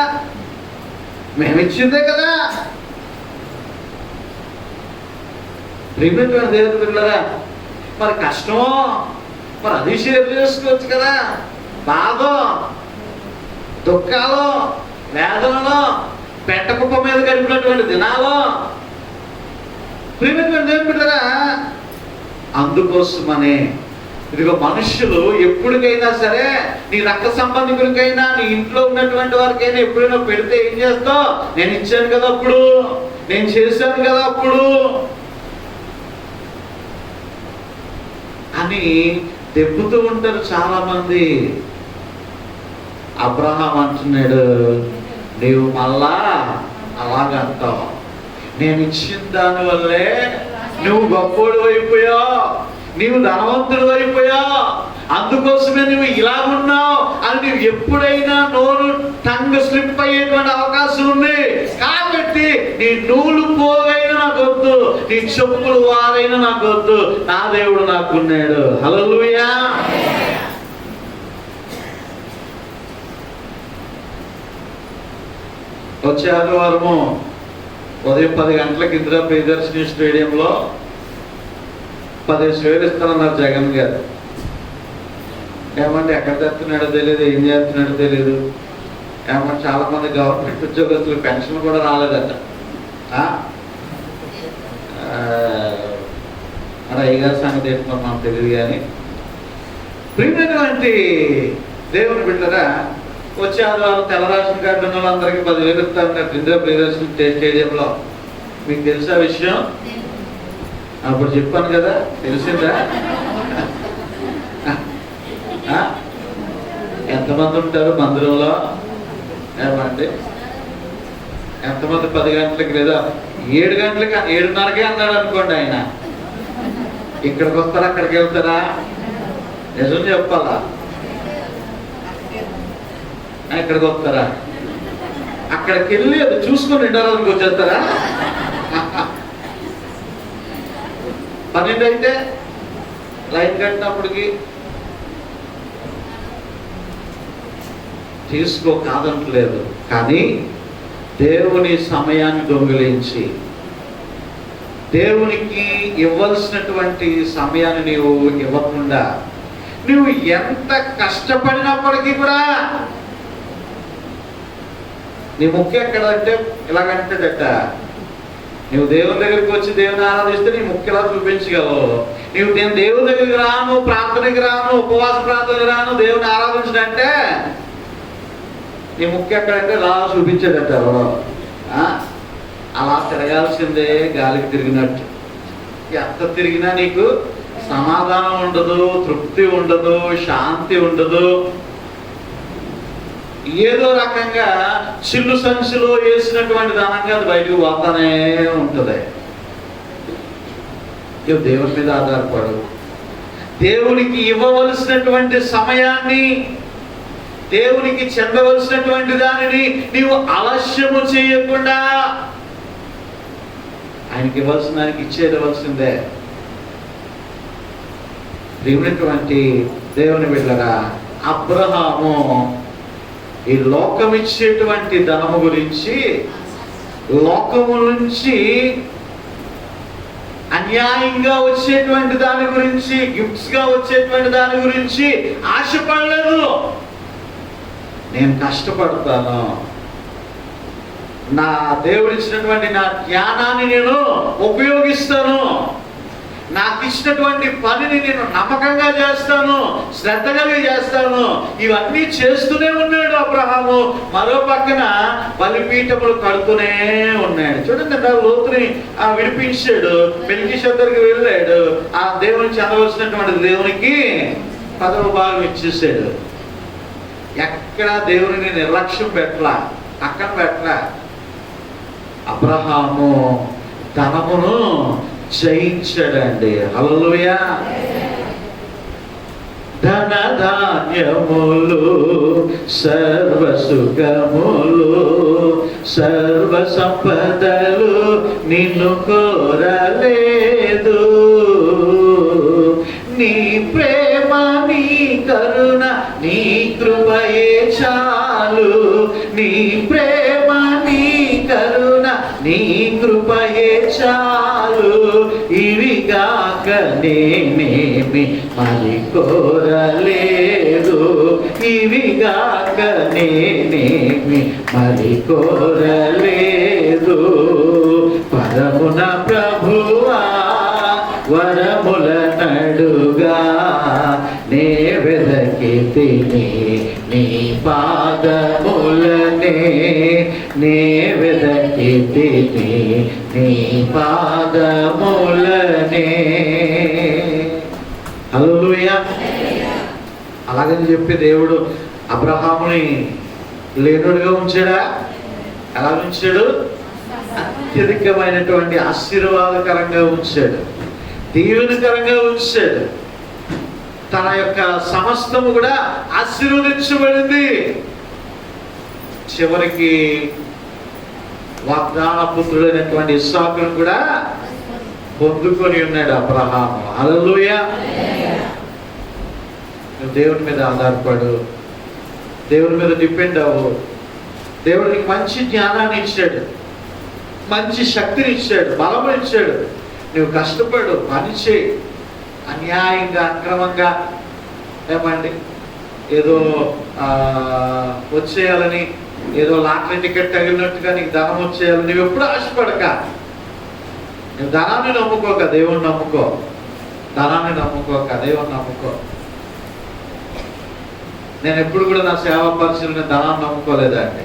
మేమిచ్చిందే కదా. ప్రేమించిన దేవుని బిడ్డలారా, మరి కష్టమో మరి అది షేర్ చేసుకోవచ్చు కదా. బాధ, దుఃఖాలు, వేదనలో, పెట్టకుప్ప మీద గడిపినటువంటి దినాలు. ప్రేమించిన దేవుని బిడ్డలారా, అందుకోసమనే ఇదిగో మనుషులు ఎప్పటికైనా సరే, నీ రక్త సంబంధికులకైనా, నీ ఇంట్లో ఉన్నటువంటి వారికైనా ఎప్పుడైనా పెడితే ఏం చేస్తావు? నేను ఇచ్చాను కదా అప్పుడు, నేను చేశాను కదా అప్పుడు అని దెబ్బతూ ఉంటారు చాలా మంది. అబ్రహాం అంటున్నాడు, నీవు మళ్ళా అలాగంటావు. నేను ఇచ్చిన దాని వల్లే నువ్వు గొప్పోడు అయిపోయావు, నీవు ధనవంతుడు అయిపోయావు, అందుకోసమే నువ్వు ఇలా ఉన్నావు అని నువ్వు ఎప్పుడైనా నోరు టంగ్ స్లిప్ అయ్యేటువంటి అవకాశం ఉంది. కాబట్టి నీ నూలు పోగైనా నాకు వద్దు, నీ చెప్పులు వారైనా నాకు వద్దు, నా దేవుడు నాకున్నాడు. హల్లెలూయా. వచ్చే ఆదివారము ఉదయం 10 గంటలకు ఇందిరా ప్రియదర్శిని స్టేడియంలో 10,000 ఇస్తానన్నారు జగన్ గారు. ఏమంటే ఎక్కడ తెస్తున్నాడో తెలియదు, ఏం చేస్తున్నాడో తెలియదు. ఏమంటే చాలా మంది గవర్నమెంట్ ఉద్యోగస్తులు పెన్షన్ కూడా రాలేదట. మరి అయ్యగారి సంగతి ఏంటో మనకు తెలియదు. కానీ ప్రియమైనటువంటి దేవుని బిడ్డరా, వచ్చే ఆదివారం తెల్ల రేషన్ కార్డు ఉన్న వాళ్ళందరికీ 10,000 ఇస్తారన్నారు ఇందిరా ప్రియదర్శిని స్టేడియంలో. మీకు తెలుసా విషయం? అప్పుడు చెప్పాను కదా, తెలిసిందా? ఎంతమంది ఉంటారు మందిరంలో? ఏమండి ఎంతమంది? 10 గంటలకి లేదా 7 గంటలకి, 7:30కే అన్నాడు అనుకోండి ఆయన. ఇక్కడికి వస్తారా అక్కడికి వెళ్తారా? నిజం చెప్పాలా? ఇక్కడికి వస్తారా? అక్కడికి వెళ్ళి అది చూసుకొని 2 వచ్చేస్తారా? 12 అయితే లైన్ కట్టినప్పటికి తీసుకో కాదంటలేదు. కానీ దేవుని సమయాన్ని దొంగిలించి దేవునికి ఇవ్వాల్సినటువంటి సమయాన్ని నీవు ఇవ్వకుండా నువ్వు ఎంత కష్టపడినప్పటికీ కూడా నీ ముఖ్య ఎక్కడంటే ఇలాగంటేదట. నువ్వు దేవుని దగ్గరికి వచ్చి దేవుని ఆరాధిస్తే నీ ముఖ్యలా చూపించగలవు. నువ్వు నేను దేవుని దగ్గరికి రాను, ప్రార్థనకి రాను, ఉపవాస ప్రార్థనకి రాను, దేవుని ఆరాధించడంటే నీ ముఖ్య ఎక్కడంటే ఇలా చూపించేదట. అలా తిరగాల్సిందే గాలికి తిరిగినట్టు. ఎంత తిరిగినా నీకు సమాధానం ఉండదు, తృప్తి ఉండదు, శాంతి ఉండదు. ఏదో రకంగా చిల్లు సంచిలో వేసినటువంటి ధనంగా అది బయటకు పోతానే ఉంటుంది. దేవుని మీద ఆధారపడు. దేవునికి ఇవ్వవలసినటువంటి సమయాన్ని, దేవునికి చెందవలసినటువంటి దానిని నీవు ఆలస్యము చేయకుండా ఆయనకి ఇవ్వాల్సిన దానికి ఇచ్చేయవలసిందే. దేవునటువంటి దేవుని బిడ్డలారా, అబ్రహాము ఈ లోకం ఇచ్చేటువంటి ధనము గురించి, లోకము నుంచి అన్యాయంగా వచ్చేటువంటి దాని గురించి, గిఫ్ట్స్ గా వచ్చేటువంటి దాని గురించి ఆశపడలేదు. నేను కష్టపడతాను, నా దేవుడు ఇచ్చినటువంటి నా జ్ఞానాన్ని నేను ఉపయోగిస్తాను, నాకు ఇచ్చినటువంటి పనిని నేను నమ్మకంగా చేస్తాను, శ్రద్ధ కలిగి చేస్తాను. ఇవన్నీ చేస్తూనే ఉన్నాడు అబ్రహాము. మరో పక్కన బలిపీఠములు కడుతూనే ఉన్నాడు. చూడండి, లోతుని విడిపించాడు, మెల్కీషెదెకుకి వెళ్ళాడు, ఆ దేవునికి చెందవలసినటువంటి దేవునికి 10వ భాగం ఇచ్చేసాడు. ఎక్కడ దేవుని నిర్లక్ష్యం పెట్టలా, పక్కన పెట్టలా. అబ్రహాము ధనమును జయించాడండి. హల్లెలూయా. ధన ధాన్యములు, సర్వ సుఖములు, సర్వ సంపదలు నిన్ను కోరలేదు. నీ ప్రేమ, నీ కరుణ, నీ కృపయే చాలు. నీ ప్రేమ, నీ కరుణ, నీ కృపయే చాలు. ఇవిగాక నేనేమి మరి కోరలేదు. ఇవిగాక నేనేమి మరి కోరలేదు. పరమున ప్రభువా వరముల నడుగా నే వెదకితిని నీ పాదములనే. నే వెదకితిని నీ పాదములనే. హల్లెలూయా. అలాగని చెప్పి దేవుడు అబ్రహాముని లేనుడిగా ఉంచాడా? ఎలా ఉంచాడు? అత్యధికమైనటువంటి ఆశీర్వాదకరంగా ఉంచాడు, దీవెనకరంగా ఉంచాడు. తన యొక్క సమస్తము కూడా ఆశీర్వదించబడింది. చివరికి వాగ్దాన పుత్రుడైనటువంటి ఇస్సాకును కూడా పొందుకొని ఉన్నాడు అబ్రహాము. హల్లెలూయా. నువ్వు దేవుని మీద ఆధారపడు, దేవుని మీద డిపెండ్ అవ్వు. దేవుడు నీకు మంచి జ్ఞానాన్ని ఇచ్చాడు, మంచి శక్తిని ఇచ్చాడు, బలము ఇచ్చాడు. నువ్వు కష్టపడు, పని చేయి. అన్యాయంగా, అక్రమంగా ఏమండి ఏదో వచ్చేయాలని, ఏదో లాటరీ టికెట్ తగిలినట్టుగా నీకు ధనం వచ్చేయాలని నువ్వు ఎప్పుడు ఆశపడక. నువ్వు ధనాన్ని నమ్ముకోక, దేవుణ్ణి నమ్ముకో. ధనాన్ని నమ్ముకోక, దేవుణ్ణి నమ్ముకో. నేను ఎప్పుడు కూడా నా సేవా పరిశీలన ధనాన్ని నమ్ముకోలేదండి.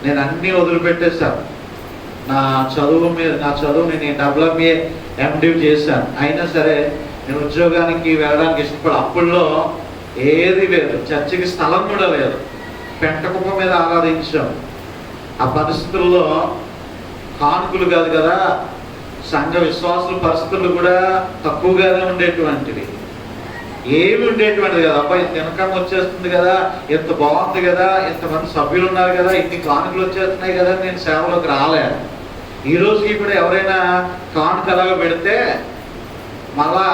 నేను అన్నీ వదిలిపెట్టేశాను. నా చదువుని నేను WMA MDiv చేశాను. అయినా సరే నేను ఉద్యోగానికి వెళ్ళడానికి ఇష్టపడ. అప్పుల్లో ఏది లేదు, చర్చికి స్థలం కూడా లేదు, పెంటకుప్ప మీద ఆరాధించాం. ఆ పరిస్థితుల్లో కానుకలు కాదు కదా, సంఘ విశ్వాసుల పరిస్థితులు కూడా తక్కువగానే ఉండేటువంటివి, ఏమి ఉండేటువంటిది కదా. అబ్బాయి ఇంత ఇన్కమ్ వచ్చేస్తుంది కదా, ఎంత బాగుంది కదా, ఎంతమంది సభ్యులు ఉన్నారు కదా, ఇన్ని కానుకలు వచ్చేస్తున్నాయి కదా, నేను సేవలోకి రాలేదు. ఈ రోజుకి ఇప్పుడు ఎవరైనా కానుక అలాగా పెడితే మళ్ళా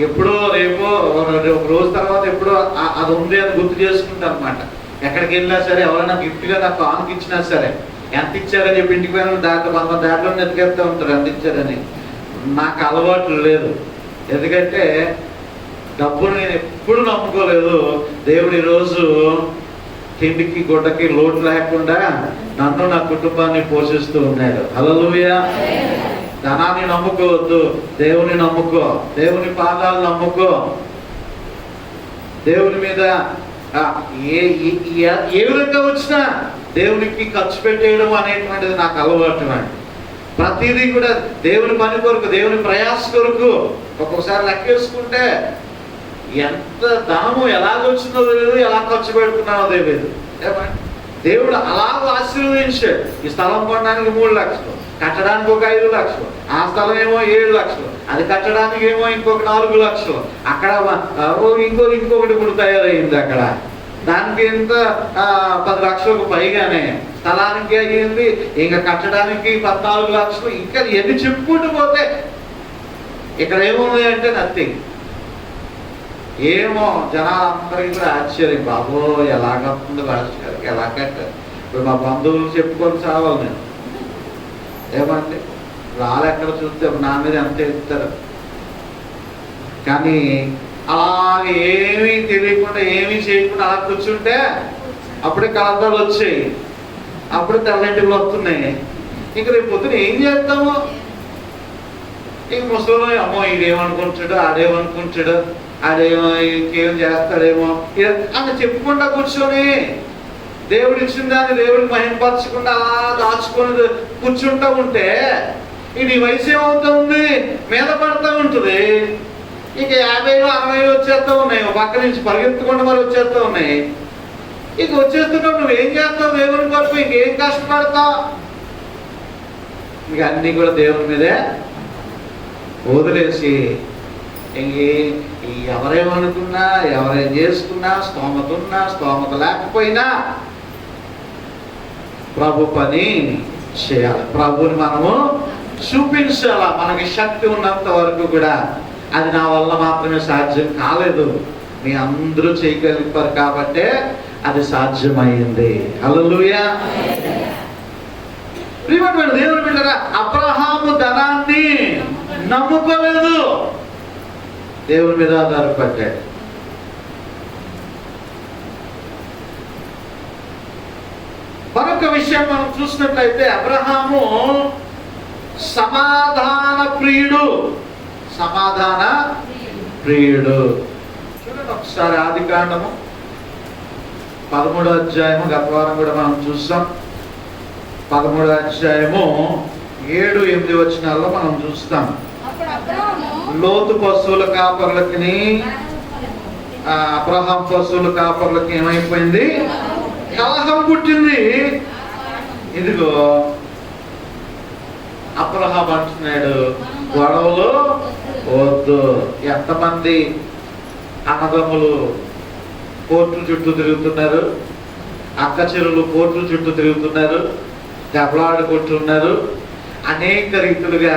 ఎప్పుడో రేపో ఒక రోజు తర్వాత ఎప్పుడో అది ఉంది అని గుర్తు చేసుకుంటాను అనమాట. ఎక్కడికి వెళ్ళినా సరే ఎవరైనా గిఫ్ట్గా నాకు కానుక ఇచ్చినా సరే ఎంత ఇచ్చారని చెప్పి ఇంటికి పోయిన దాంట్లో ఎత్తుకెళ్తూ ఉంటారు ఎంత ఇచ్చారని. నాకు అలవాటు లేదు, ఎందుకంటే డబ్బును నేను ఎప్పుడు నమ్ముకోలేదు. దేవుడు ఈరోజు తిండికి గుడ్డకి లోటు లేకుండా నన్ను, నా కుటుంబాన్ని పోషిస్తూ ఉన్నాడు. హల్లెలూయా. ధనాన్ని నమ్ముకోవద్దు, దేవుని నమ్ముకో, దేవుని పాదాలు నమ్ముకో. దేవుని మీద ఏ విధంగా వచ్చినా దేవునికి ఖర్చు పెట్టేయడం అనేటువంటిది నాకు అలవాటు అండి. ప్రతిదీ కూడా దేవుని పని కొరకు, దేవుని ప్రయాస కొరకు. ఒక్కొక్కసారి లెక్కేసుకుంటే ఎంత ధనము ఎలాగొచ్చిందో తెలియదు, ఎలా ఖర్చు పెడుతున్నావో తెలియదు. ఏమంటే దేవుడు అలాగ ఆశీర్వదించాడు. ఈ స్థలం కొనడానికి 3 లక్షలు, కట్టడానికి ఒక 5 లక్షలు, ఆ స్థలం ఏమో 7 లక్షలు, అది కట్టడానికి ఏమో ఇంకొక 4 లక్షలు, అక్కడ ఇంకొకటి ఇప్పుడు తయారైంది. అక్కడ దానికి ఎంత 10 లక్షలకు పైగానే స్థలానికి అయ్యింది, ఇంకా కట్టడానికి 14 లక్షలు. ఇంకా ఎన్ని చెప్పుకుంటూ పోతే ఇక్కడ ఏముంది అంటే నథింగ్. ఏమో జనాలందరికీ కూడా ఆశ్చర్యం, బాబో ఎలాగవుతుంది రాష్ట్ర గారికి, ఎలా కట్టారు. ఇప్పుడు మా బంధువులు చెప్పుకొని సావాలి నేను. ఏమంటే వాళ్ళు ఎక్కడ చూస్తే నా మీద ఎంత ఇస్తారు. కానీ అలాగే ఏమీ తెలియకుండా ఏమీ చేయకుండా అలా కూర్చుంటే అప్పుడే కలతాలు వచ్చాయి, అప్పుడే తెల్లంటిలు వస్తున్నాయి. ఇంక రేపు పొద్దున ఏం చేస్తాము? ఇంక ముసలి అమ్మో ఈడేమనుకుంటాడు, ఆడేమనుకుంటాడు, ఆడేమో ఇంకేం చేస్తాడేమో అని చెప్పుకుంటా కూర్చొని దేవుడు ఇచ్చిన దాన్ని దేవుడికి మహిమపరచకుండా అలా దాచుకొని కూర్చుంటా ఉంటే ఇది వయసు ఏమవుతుంది? మీద పడతా ఉంటుంది. ఇక 50 60 వచ్చేస్తా ఉన్నాయి, పక్క నుంచి పరిగెత్తుకుండా మరి వచ్చేస్తా ఉన్నాయి. ఇక వచ్చేస్తున్నావు, నువ్వేం చేస్తావు? దేవుని కొరకు ఇంకేం కష్టపడతావు? ఇక అన్నీ కూడా దేవుని మీదే వదిలేసి ఎవరేమనుకున్నా ఎవరేం చేసుకున్నా, స్తోమత ఉన్నా స్తోమత లేకపోయినా ప్రభు పని చేయాలి. ప్రభుని మనము చూపించాలా. మనకి శక్తి ఉన్నంత వరకు కూడా. అది నా వల్ల మాత్రమే సాధ్యం కాలేదు, మీ అందరూ చేయగలిగారు కాబట్టే అది సాధ్యమైంది. హల్లెలూయా. ప్రియమైన దేవుని బిడ్డలారా, అబ్రహాము ధనాన్ని నమ్ముకోలేదు, దేవుని మీద ఆధారపడ్డాడు. మరొక విషయం మనం చూసినట్లయితే అబ్రహాము సమాధాన ప్రియుడు. సమాధాన ప్రియుడు. చూడండి ఒకసారి ఆదికాండము 13వ అధ్యాయము, గత వారం కూడా మనం చూస్తాం. 13వ అధ్యాయము 7, 8 వచనాల్లో మనం చూస్తాం. లోతు పశువుల కాపర్లకి అబ్రహాం పశువుల కాపర్లకి ఏమైపోయింది? కలహం పుట్టింది. ఇదిగో అబ్రహాం అంటున్నాడు, గొడవలు వద్దు. ఎంతమంది అన్నదమ్ములు కోర్టుల చుట్టూ తిరుగుతున్నారు, అక్క చెరువులు కోర్టుల చుట్టూ తిరుగుతున్నారు, దెబ్బలాడుకుంటున్నారు. అనేక రీతులుగా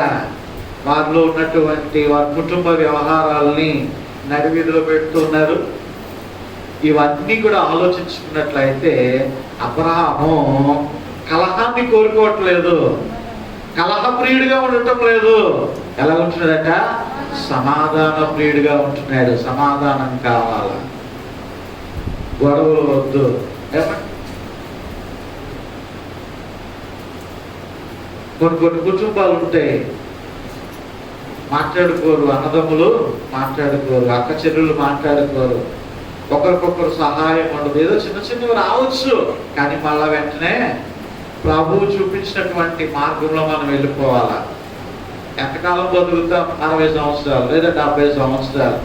వారిలో ఉన్నటువంటి వారి కుటుంబ వ్యవహారాలని నడివీధిలో పెడుతున్నారు. ఇవన్నీ కూడా ఆలోచించుకున్నట్లయితే అబ్రహాము కలహాన్ని కోరుకోవట్లేదు, కలహ ప్రియుడిగా ఉండటం లేదు. ఎలా ఉంటున్నాడట? సమాధాన ప్రియుడిగా ఉంటున్నాడు. సమాధానం కావాల, గొడవలు వద్దు. కొన్ని కుటుంబాలు ఉంటాయి, మాట్లాడుకోరు, అన్నదమ్ములు మాట్లాడుకోరు, అక్క చెల్లెలు మాట్లాడుకోరు, ఒకరికొకరు సహాయం ఉండదు. ఏదో చిన్న చిన్నవి రావచ్చు, కానీ మళ్ళా వెంటనే ప్రభువు చూపించినటువంటి మార్గంలో మనం వెళ్ళిపోవాలా. ఎంతకాలం బతుకుతాం? 60 సంవత్సరాలు లేదా 70 సంవత్సరాలు.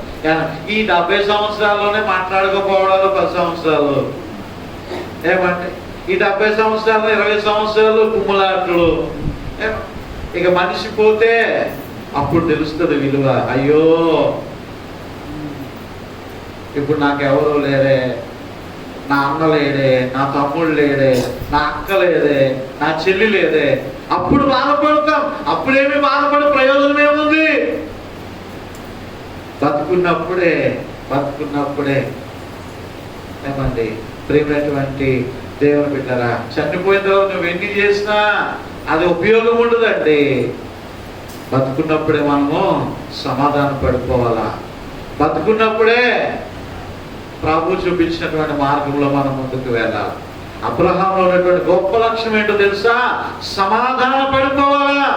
ఈ 70 సంవత్సరాల్లోనే మాట్లాడకపోవడాలు 10 సంవత్సరాలు. ఏమంటే ఈ 70 సంవత్సరాలు 20 సంవత్సరాలు కుమ్ములాటలు. ఇక మనిషి పోతే అప్పుడు తెలుస్తుంది విలువ. అయ్యో ఇప్పుడు నాకెవరూ లేరే, నా అన్న లేడే, నా తమ్ముడు లేడే, నా అక్క లేదే, నా చెల్లి లేదే. అప్పుడు బాధపడతాం. అప్పుడేమీ బాధపడే ప్రయోజనం ఏముంది? బతుకున్నప్పుడే ఏమండి ప్రియమైనటువంటి దేవుని బిడ్డరా, చనిపోయిన తర్వాత నువ్వు ఎన్ని చేసినా అది ఉపయోగం ఉండదండి. బతుకున్నప్పుడే మనము సమాధాన పడిపోవాలా. బతుకున్నప్పుడే ప్రభు చూపించినటువంటి మార్గంలో మనం ముందుకు వెళ్ళాలి. అబ్రహాంలో ఉన్నటువంటి గొప్ప లక్ష్యం ఏంటో తెలుసా? సమాధాన పడిపోవాలా.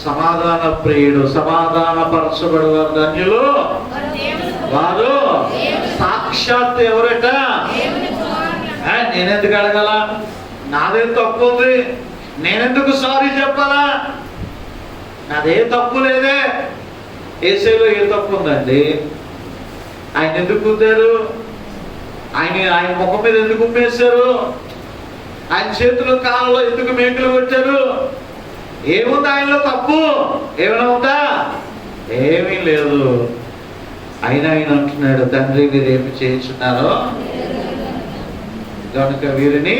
సమాధాన ప్రియుడు, సమాధాన పరచబడేవారు ధన్యులు వారు. సాక్షాత్ ఎవరట? నేనెందుకు అడగాల? నాదేం తప్పు ఉంది? నేనెందుకు సారీ చెప్పాలా? నాదే తప్పు లేదే. యేసయ్యలో ఏ తప్పు ఉందండి? ఆయన ఎందుకు కుద్దారు? ఆయన ముఖం మీద ఎందుకు ఉమ్మేశారు? ఆయన చేతులు కాళ్ళలో ఎందుకు మేకులు కొట్టారు? ఏముంది ఆయనలో తప్పు? ఏమైనా ఉందా? ఏమీ లేదు. ఆయన అంటున్నాడు, తండ్రి వీరు ఏమి చేయించున్నారో కనుక వీరిని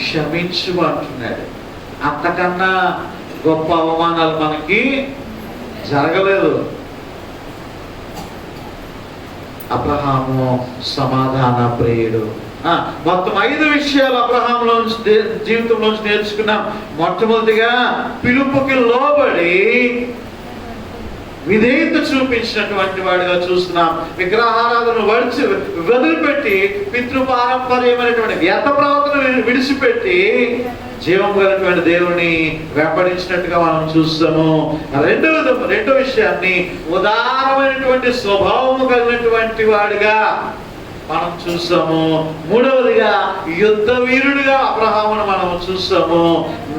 క్షమించు అంటున్నాడు. అంతకన్నా గొప్ప అవమానాలు మనకి జరగలేదు. అబ్రహాము సమాధాన ప్రియుడు. మొత్తం 5 విషయాలు అబ్రహాంలో జీవితంలోంచి నేర్చుకున్నాం. మొట్టమొదటిగా పిలుపుకి లోబడి విధేయత చూపించినటువంటి వాడిగా చూస్తున్నాం. విగ్రహారాధన వదిలిపెట్టి పితృపారంపర్యమైనటువంటి వ్యర్థ ప్రవర్తన విడిచిపెట్టి జీవం కలిగినటువంటి దేవుని వెంబడించినట్టుగా మనం చూస్తాము. రెండో విషయాన్ని ఉదారమైనటువంటి స్వభావము కలిగినటువంటి వాడిగా మనం చూస్తాము. మూడవదిగా యుద్ధ వీరుడిగా అబ్రహామును మనం చూస్తాము.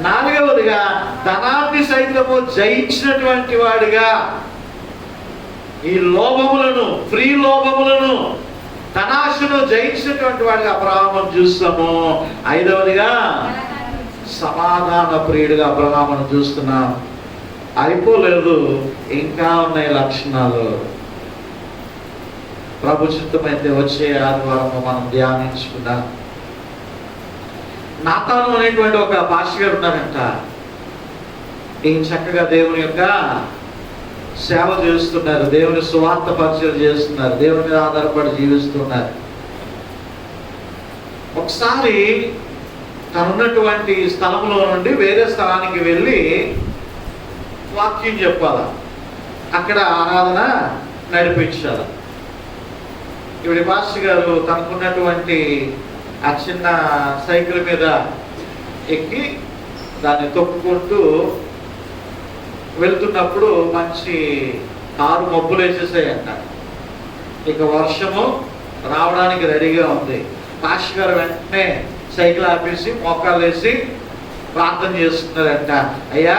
నాలుగవదిగా ధనాన్ని సైతము జయించినటువంటి వాడిగా, ఈ లోభములను, ఫ్రీ లోభములను, ధనాశను జయించినటువంటి వాడిగా అబ్రహామును చూస్తాము. ఐదవదిగా సమాధాన ప్రియుడిగా అబ్రహామును చూస్తున్నాం. అయిపోలేదు, ఇంకా ఉన్నాయి లక్షణాలు. ప్రభు చిత్తమైతే వచ్చే ఆదివారం మనం ధ్యానించుకుందాం. నాతాను అనేటువంటి ఒక పాస్టర్ గారు ఉన్నారంట. ఈయన చక్కగా దేవుని యొక్క సేవ చేస్తున్నారు, దేవుని సువార్త పరిచయం చేస్తున్నారు, దేవుని మీద ఆధారపడి జీవిస్తున్నారు. ఒకసారి తనున్నటువంటి స్థలంలో నుండి వేరే స్థలానికి వెళ్ళి వాక్యం చెప్పాల, అక్కడ ఆరాధన నడిపించాలి. ఇప్పుడు పాస్టర్ గారు తనకున్నటువంటి ఆ చిన్న సైకిల్ మీద ఎక్కి దాన్ని తొక్కుకుంటూ వెళ్తున్నప్పుడు మంచి 6 మబ్బులు వేసేసాయంట. ఇక వర్షము రావడానికి రెడీగా ఉంది. పాస్టర్ గారు వెంటనే సైకిల్ ఆపేసి మోకాలు వేసి ప్రార్థన చేస్తున్నారంట. అయ్యా,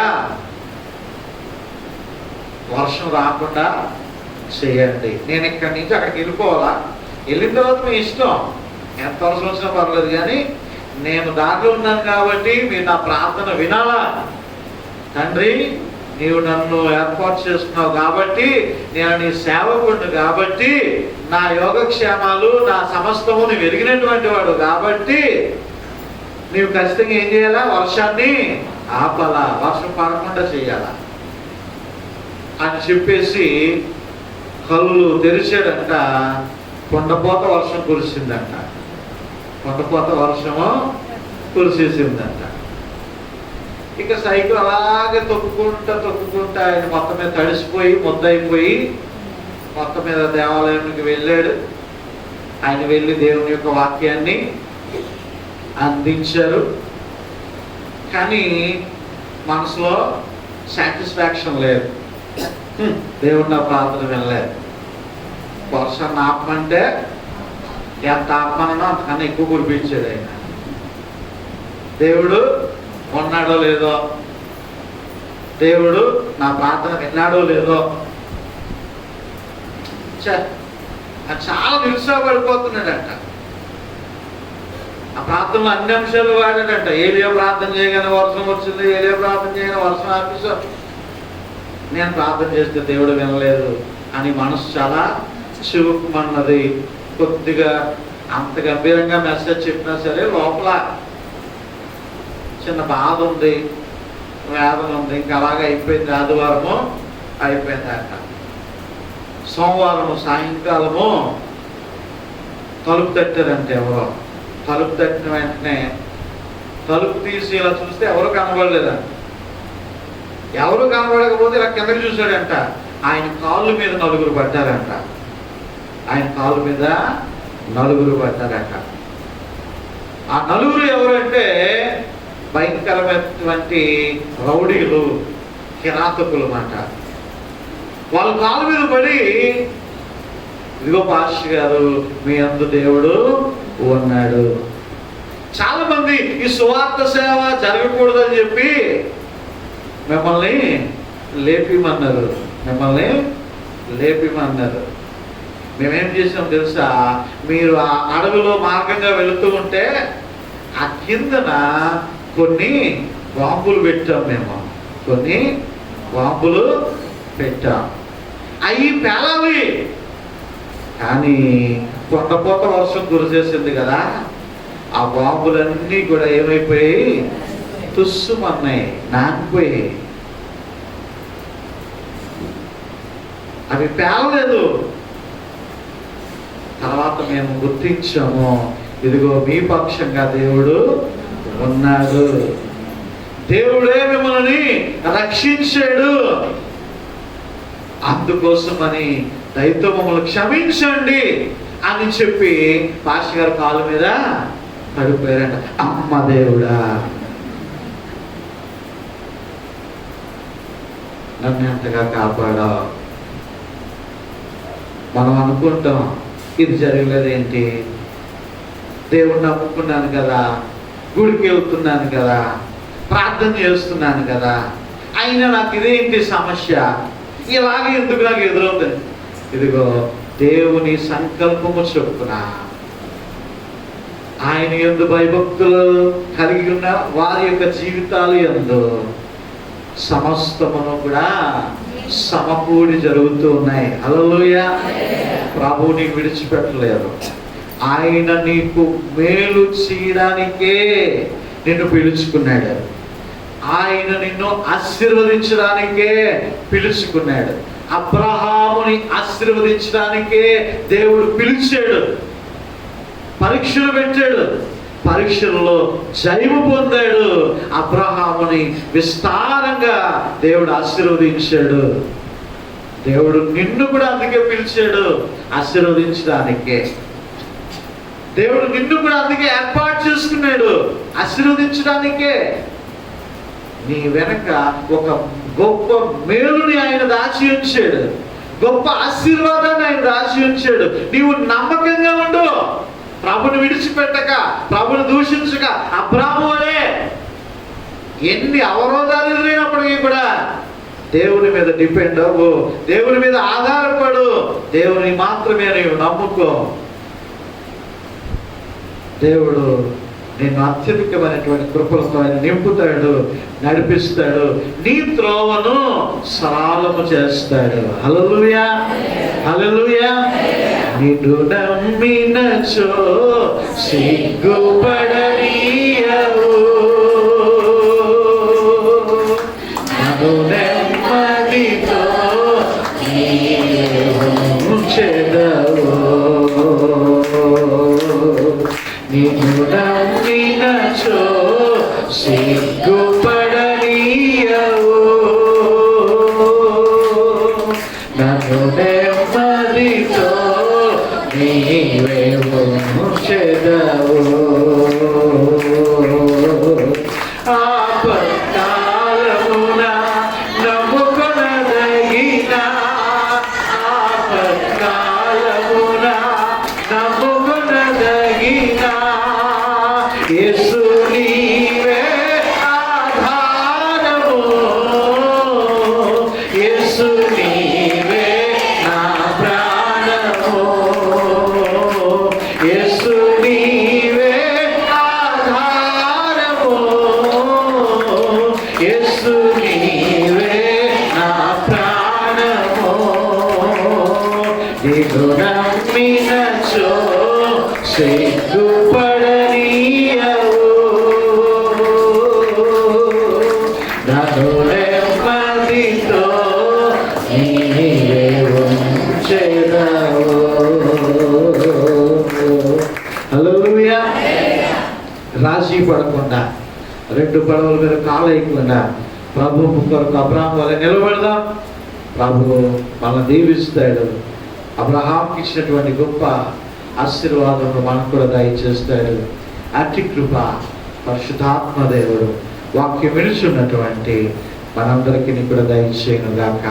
వర్షం రాకుండా చేయండి, నేను ఇక్కడి నుంచి అక్కడికి వెళ్ళిపోవాలా, వెళ్ళిన తర్వాత మీ ఇష్టం, ఎంత వర్షం వచ్చినా పర్లేదు, కానీ నేను దారిలో ఉన్నాను కాబట్టి మీరు నా ప్రార్థన వినాలా. తండ్రి, నీవు నన్ను ఏర్పాటు చేస్తున్నావు కాబట్టి, నేను నీ సేవకుడిని కాబట్టి, నా యోగక్షేమాలు, నా సమస్తము నీవు ఎరిగినటువంటి వాడు కాబట్టి నీవు ఖచ్చితంగా ఏం చేయాలా, వర్షాన్ని ఆపాలా, వర్షం పడకుండా చేయాలా అని చెప్పేసి కళ్ళు తెరిచాడంట. కొండపోత వర్షం కురిసిందంట. కొండపోత వర్షము కురిసేసిందంట. ఇక సైకిల్ అలాగే తొక్కుకుంటా ఆయన మొత్తం మీద తడిసిపోయి ముద్దయిపోయి మొత్తం మీద దేవాలయానికి వెళ్ళాడు. ఆయన వెళ్ళి దేవుని యొక్క వాక్యాన్ని అందించారు. కానీ మనసులో సాటిస్ఫాక్షన్ లేదు. దేవుడు నా ప్రార్థన వినలేదు. వర్షాన్ని ఆపమంటే ఎంత ఆపమనో అంతకన్నా ఎక్కువ కురిపించాడు ఆయన. దేవుడు ఉన్నాడో లేదో, దేవుడు నా ప్రార్థన విన్నాడో లేదో, చాలా నిరుత్సాహపడిపోతున్నాడంట. ఆ ప్రార్థనలో అన్ని అంశాలు వాడాడంట. ఏలియా ప్రార్థన చేయగానే వర్షం వచ్చింది, ఏలియా ప్రార్థన చేయగానే వర్షం ఆపేసాం, నేను ప్రార్థన చేస్తే దేవుడు వినలేదు అని మనసు చాలా చివుకుమన్నది. కొద్దిగా అంత గంభీరంగా మెసేజ్ చెప్పినా సరే లోపల చిన్న బాధ ఉంది, వేదన ఉంది. ఇంకా అలాగే అయిపోయింది. ఆదివారము అయిపోయింది అంట. సోమవారము సాయంకాలము తలుపు తట్టారంటే ఎవరో. తలుపు తట్టిన వెంటనే తలుపు తీసి ఇలా చూస్తే ఎవరు కనబడలేదంట. ఎవరు కనబడకపోతే ఇలా కిందకి చూశాడంట. ఆయన కాళ్ళు మీద 9 పడ్డారంట. ఆయన కాళ్ళు మీద 9 పడ్డారంట. ఆ 9 ఎవరంటే భయంకరమైనటువంటి రౌడీలు, కిరాతకులు మాట. వాళ్ళ కాళ్ళ మీద పడి, ఇదిగో పాస్టర్ గారు, మీ అందు దేవుడు ఉన్నాడు. చాలా మంది ఈ సువార్త సేవ జరగకూడదని చెప్పి మిమ్మల్ని లేపిమన్నారు. మేమేం చేసాం తెలుసా, మీరు ఆ అడవిలో మార్గంగా వెళుతూ ఉంటే ఆ కిందన కొన్ని బాంబులు పెట్టాం. మేము కొన్ని బాంబులు పెట్టాం. అవి పేలాలి, కానీ కొండపోత వర్షం కురిసేసింది కదా, ఆ బాంబులన్నీ కూడా ఏమైపోయాయి, తుస్సుమన్నాయి, నానిపోయాయి. అవి పేలలేదు. తర్వాత మేము గుర్తించాము, ఇదిగో మీ పక్షంగా దేవుడు ఉన్నాడు, దేవుడే మిమ్మల్ని రక్షించాడు. అందుకోసమని దయతో మమ్మల్ని క్షమించండి అని చెప్పి పాస్టర్ గారి కాళ్ళ మీద పడిపోయారంట. అమ్మ దేవుడా, నన్ను ఎంతగా కాపాడా. మనం అనుకుంటాం ఇది జరగలేదు ఏంటి, దేవుణ్ణి నమ్ముకున్నాను కదా, గుడికి వెళ్తున్నాను కదా, ప్రార్థన చేస్తున్నాను కదా, అయినా నాకు ఇదేంటి సమస్య, ఇలాగే ఎందుకు నాకు ఎదురవుతుంది. ఇదిగో దేవుని సంకల్పము చొప్పున ఆయన యందు భయభక్తులు కలిగి ఉన్న వారి యొక్క జీవితాలు యందు సమస్తమును కూడా సమకూడి జరుగుతూ ఉన్నాయి. హల్లెలూయా. ప్రభువు నీకు విడిచిపెట్టలేదు. ఆయన నీకు మేలు చేయడానికే నిన్ను పిలుచుకున్నాడు. ఆయన నిన్ను ఆశీర్వదించడానికే పిలుచుకున్నాడు. అబ్రహాముని ఆశీర్వదించడానికే దేవుడు పిలిచాడు, పరీక్షలు పెట్టాడు, పరీక్షల్లో జయము పొందాడు. అబ్రహాముని విస్తారంగా దేవుడు ఆశీర్వదించాడు. దేవుడు నిన్ను కూడా అందుకే పిలిచాడు, ఆశీర్వదించడానికే. దేవుడు నిన్ను కూడా అందుకే ఏర్పాటు చేసుకున్నాడు, ఆశీర్వదించడానికే. నీ వెనక ఒక గొప్ప మేలుని ఆయన దాచి ఉంచాడు, గొప్ప ఆశీర్వాదాన్ని ఆయన దాచి ఉంచాడు. నీవు నమ్మకంగా ఉండు, ప్రభుని విడిచిపెట్టక, ప్రభుని దూషించక. అబ్రాహాము వలే ఎన్ని అవరోధాలు ఎదురైనప్పటికీ కూడా దేవుని మీద డిపెండ్ అవ్వు, దేవుని మీద ఆధారపడు, దేవుని మాత్రమే నీవు నమ్ముకో. దేవుడు నేను అత్యధికమైనటువంటి కృపలతో ఆయన నింపుతాడు, నడిపిస్తాడు, నీ త్రోవను సరళము చేస్తాడు. హల్లెలూయా, హల్లెలూయా. నిన్ను నమ్మినచో సిగ్గుపడనీయవు, నన్ను నెమ్మదితో ఉంచెదవు. నిన్ను నమ్మినచో సిగ్గుపడనీయవు, నన్ను నెమ్మదితో నీవే ఉంచెదవు. ఆపత్కాలమున నమ్ముకొనదగిన, ఆపత్కాలమున నమ్ముకొనదగిన యేసు నీవే ఆధారము, యేసు నీవే నా ప్రాణము, యేసు నీవే ఆధారము, యేసు నీవే నా ప్రాణము. నిన్ను నమ్మినచో సిగ్గుపడనీయవు, నన్ను నెమ్మదితో నీవే ఉంచెదవు. హల్లెలూయా. రాజీ పడకుండా, రెండు పడవల మీద కాలేయకుండా ప్రభు కొరకు అబ్రహాము వలె నిలబడదాం. ప్రభు మనల్ని దీవిస్తాడు. అబ్రహాంకి ఇచ్చినటువంటి గొప్ప ఆశీర్వాదం మనకు కూడా దయచేస్తాడు. అట్టి కృప పరిశుద్ధాత్మ దేవుడు వాక్యం వినుచున్నటువంటి మనందరికీ కూడా దయచేయను గాక.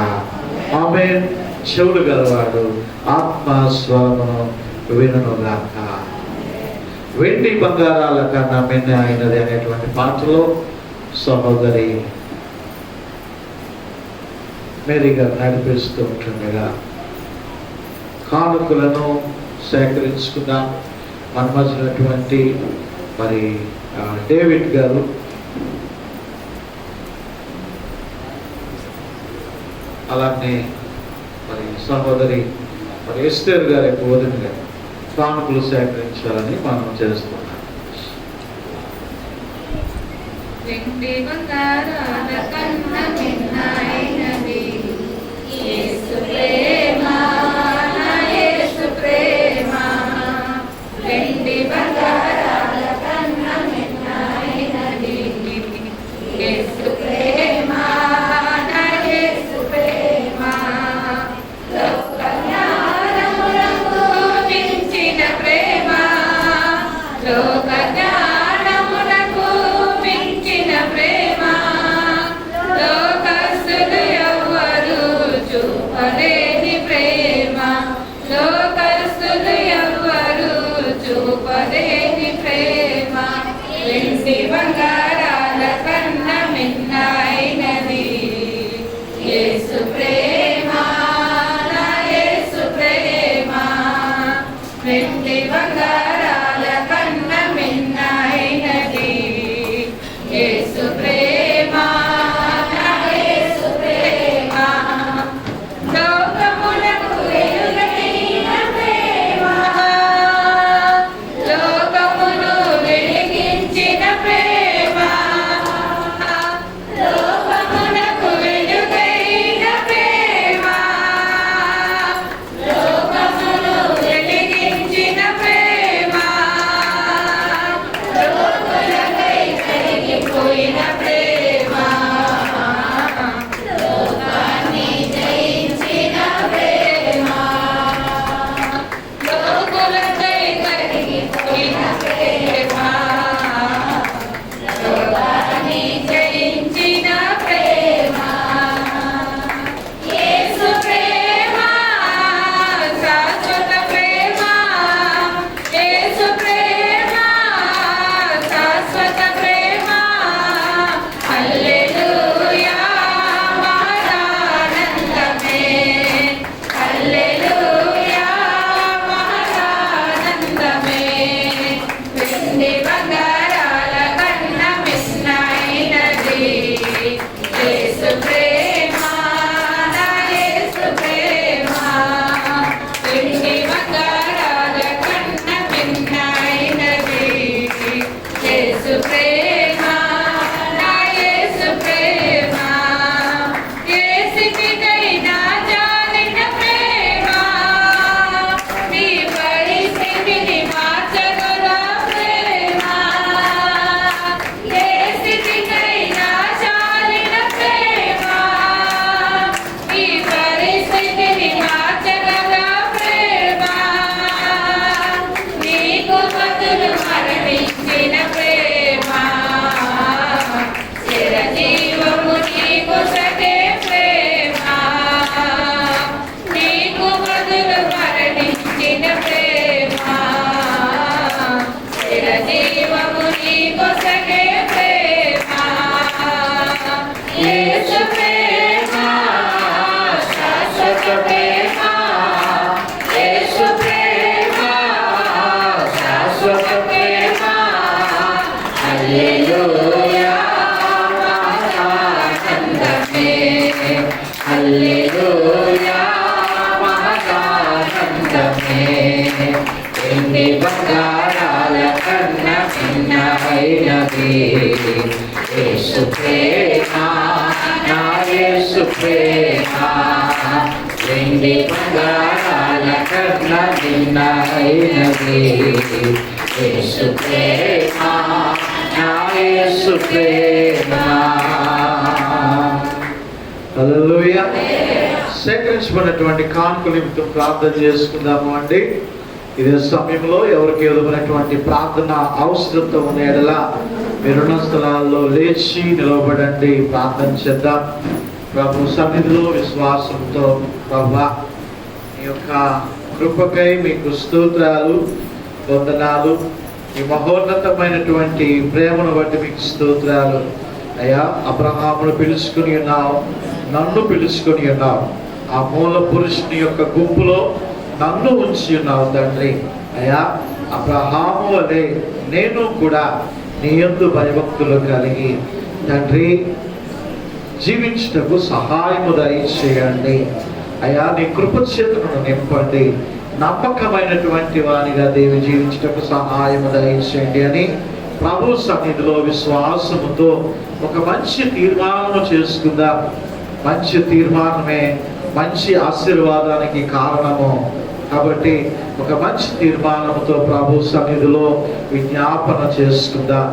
ఆమేన్. చెవులు గలవాడు ఆత్మ స్వరమును వినును గాక. వెండి బంగారాల కన్నా మిన్న అయినది అనేటువంటి పాటలో సహోదరి మేరీ గారు నడిపిస్తూ ఉంటుండగా కానుకలను సేకరించుకున్నాం. మన మధ్యనటువంటి మరి డేవిడ్ గారు, అలానే మరి సహోదరి మరి ఎస్తేర్ గారి బోధన గారు కానుకలు సేకరించాలని మనం చేస్తున్నాం. వెండి బంగారాల కన్నా మిన్నైనది యేసు ప్రేమ, నా యేసు ప్రేమ. వెండి బంగారాల కన్నా మిన్నైనది యేసు ప్రేమ, నా యేసు ప్రేమ. హల్లెలూయా మహదానందమే వెండి బంగారాల కన్నా భిన్నమైనది యేసు ప్రేమ నా యేసు ప్రేమ వెండి బంగారాల కన్నా భిన్నమైనది యేసు ప్రేమ నా యేసు ప్రేమ. హల్లెలూయా. సేకరించబడినటువంటి కానుకల నిమిత్తం ప్రార్థన చేసుకుందాము అండి. ఇదే సమయంలో ఎవరికి ఎదురైనటువంటి ప్రార్థన అవసరత ఉన్న ఎడల మీరున్న స్థలాల్లో లేచి నిలవబడండి, ప్రార్థన చేద్దాం. ప్రభు సన్నిధిలో విశ్వాసంతో ప్రభువా మీ యొక్క కృపకై మీకు స్తోత్రాలు వందనాలు, ఈ మహోన్నతమైనటువంటి ప్రేమను బట్టి మీకు స్తోత్రాలు అయ్యా. అబ్రహామును పిలుచుకుని ఉన్నావు, నన్ను పిలుచుకొని ఉన్నావు, ఆ మూల పురుషుని యొక్క గుంపులో నన్ను ఉంచి ఉన్నావు తండ్రి. అయ్యా అబ్రహాము వలె నేను కూడా నీ యందు భయభక్తులు కలిగి తండ్రి జీవించుటకు సహాయము దయచేయండి అయ్యా. నీ కృప చేతులను నింపండి, నమ్మకమైనటువంటి వానిగా దేవి జీవించుటకు సహాయము దయచేయండి అని ప్రభు సన్నిధిలో విశ్వాసముతో ఒక మంచి తీర్మానం చేసుకుందాం. మంచి తీర్మానమే మంచి ఆశీర్వాదానికి కారణము కాబట్టి ఒక మంచి తీర్మానంతో ప్రభు సన్నిధిలో విజ్ఞాపన చేసుకుందాం.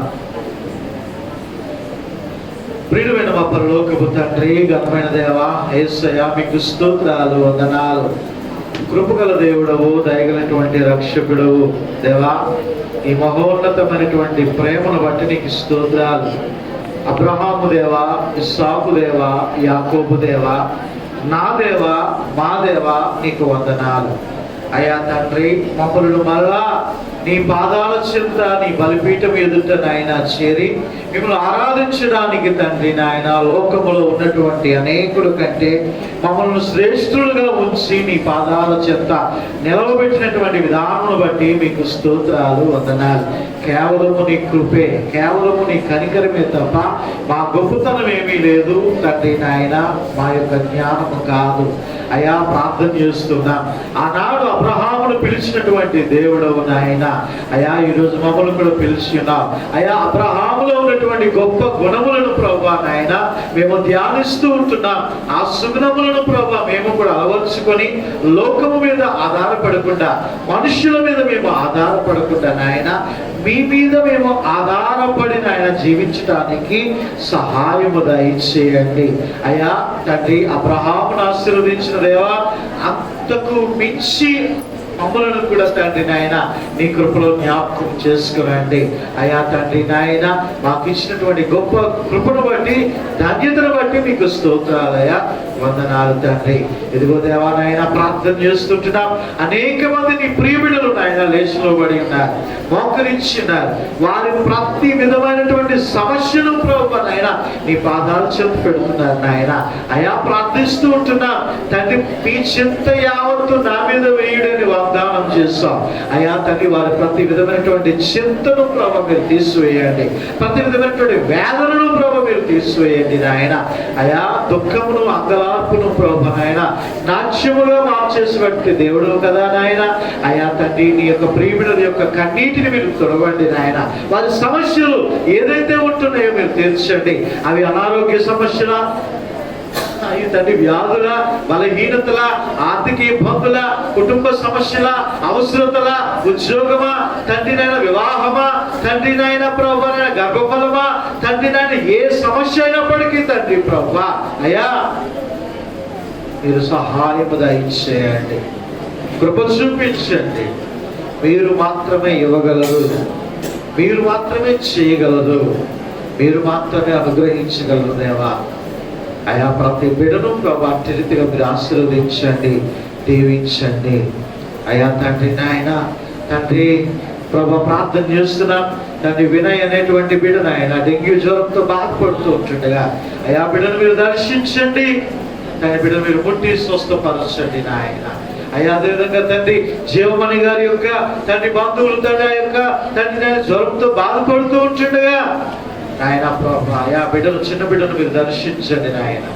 ప్రియుడైన మా పరలోకపు తండ్రి, ఘనమైన దేవా యేసయ్యా మీకు స్తోత్రాలు వందనాలు. కృపగల దేవుడవు, దయగలటువంటి రక్షకుడవు దేవా, ఈ మహోన్నతమైనటువంటి ప్రేమను బట్టి నీకు స్తోత్రాలు. అబ్రహాము దేవా, ఇస్సాకు దేవా, యాకోబు దేవా, నా దేవా, మా దేవా నీకు వందనాలు అయ్యా. తండ్రి మమ్మల్ని మళ్ళా నీ పాదాల చెంత నీ బలిపీఠం ఎదుట నాయన చేరి మిమ్మల్ని ఆరాధించడానికి తండ్రి నాయన లోకములో ఉన్నటువంటి అనేకుల కంటే మమ్మల్ని శ్రేష్ఠులుగా ఉంచి నీ పాదాల చెంత నిలవబెట్టినటువంటి విధానం బట్టి మీకు స్తోత్రాలు వందనాలు. కేవలము నీ కృపే, కేవలము నీ కనికరమే తప్ప మా గొప్పతనం ఏమీ లేదు తండ్రి నాయన, మా యొక్క జ్ఞానము కాదు అయ్యా. ప్రార్థన చేస్తున్నా, ఆనాడు అబ్రహామును పిలిచినటువంటి దేవుడవు నాయన అయ్యా, ఈరోజు మమ్మల్ని కూడా పిలిచి ఉన్నావు అయ్యా. అబ్రహాములో ఉన్నటువంటి గొప్ప గుణములను ప్రభువా నాయన మేము ధ్యానిస్తూ ఉంటున్నాం. ఆ సుగుణములను ప్రభువా మేము కూడా అలవర్చుకొని లోకము మీద ఆధారపడకుండా, మనుషుల మీద మేము ఆధారపడకుండా నాయన మీ మీద మేము ఆధారపడి నాయన జీవించడానికి సహాయము దయచేయండి అయ్యా. తండ్రి అబ్రహామును ఆశీర్వదించిన దేవా, అంతకు మించి మమ్మలను కూడా తండ్రి నాయన నీ కృపలో జ్ఞాపకం చేసుకురండి అయ్యా. తండ్రి నాయన మాకు ఇచ్చినటువంటి గొప్ప కృపను బట్టి, ధన్యతను బట్టి మీకు స్తోత్రాలయ్యా, వందనాలు తండ్రి. ఇదిగో దేవా నాయన ప్రార్థన చేస్తుంటున్నాం. అనేక మంది నీ ప్రియబిడ్డలు నాయన లేచిలో పడి ఉన్నారు, మోకరించున్నారు. వారి ప్రతి విధమైనటువంటి సమస్యను ప్రభువా నాయన నీ పాదాలు చెంత పెడుతున్నారు నాయన అయ్యా. ప్రార్థిస్తూ ఉంటున్నాం తండ్రి, మీ చింత యావత్తు నా మీద వేయుడని వాగ్దానం చేస్తాం అయ్యా. తండ్రి వారి ప్రతి విధమైనటువంటి చింతను ప్రభు మీరు తీసివేయండి, ప్రతి విధమైనటువంటి వేదనను ప్రభు మీరు తీసివేయండి నాయన అయ్యా. దుఃఖమును అంగలార్పును ప్రభు నాయన నాట్యముగా మార్చేసినటువంటి దేవుడు కదా నాయన అయ్యా. తండ్రి నీ యొక్క ప్రియబిడ్డల యొక్క కన్నీటిని మీరు తొడవండి నాయన. వారి సమస్యలు ఏదైతే ఉంటున్నాయో మీరు తీర్చండి. అవి అనారోగ్య సమస్యల తండ్రి, వ్యాధుల, బలహీనతల, ఆర్థిక ఇబ్బందుల, కుటుంబ సమస్యల, అవసరతల, ఉద్యోగమా తండ్రి నాయన, వివాహమా తండ్రి నాయన ప్రభు, గర్భఫలమా తండ్రి నాయన, ఏ సమస్య అయినప్పటికీ తండ్రి ప్రభు అయ్యా మీరు సహాయము దయచేయండి, కృప చూపించండి. మీరు మాత్రమే ఇవ్వగలరు, మీరు మాత్రమే చేయగలరు, మీరు మాత్రమే అనుగ్రహించగలరు దేవా అయా. ప్రతి బిడ్డను ప్రభు అట్టి రీతిగా మీరు ఆశీర్వదించండి, దీవించండి అయా. తండ్రి నాయన తండ్రి ప్రభు ప్రార్థన చేస్తున్నాం తండ్రి. వినయ్ అనేటువంటి బిడ్డ నాయన డెంగ్యూ జ్వరంతో బాధపడుతూ ఉంటుండగా అయా బిడ్డను మీరు దర్శించండి, తండ్రి బిడ్డను మీరు ముట్టి స్వస్థపరచండి నాయన అయ్యా. అదేవిధంగా తండ్రి జీవమణి గారి యొక్క తండ్రి బంధువులు తండ్రి ఆ యొక్క తండ్రి నాయన జ్వరంతో బాధపడుతూ ఉంటుండగా నాయన ప్రభు అయా బిడ్డలు, చిన్న బిడ్డను మీరు దర్శించండి నాయన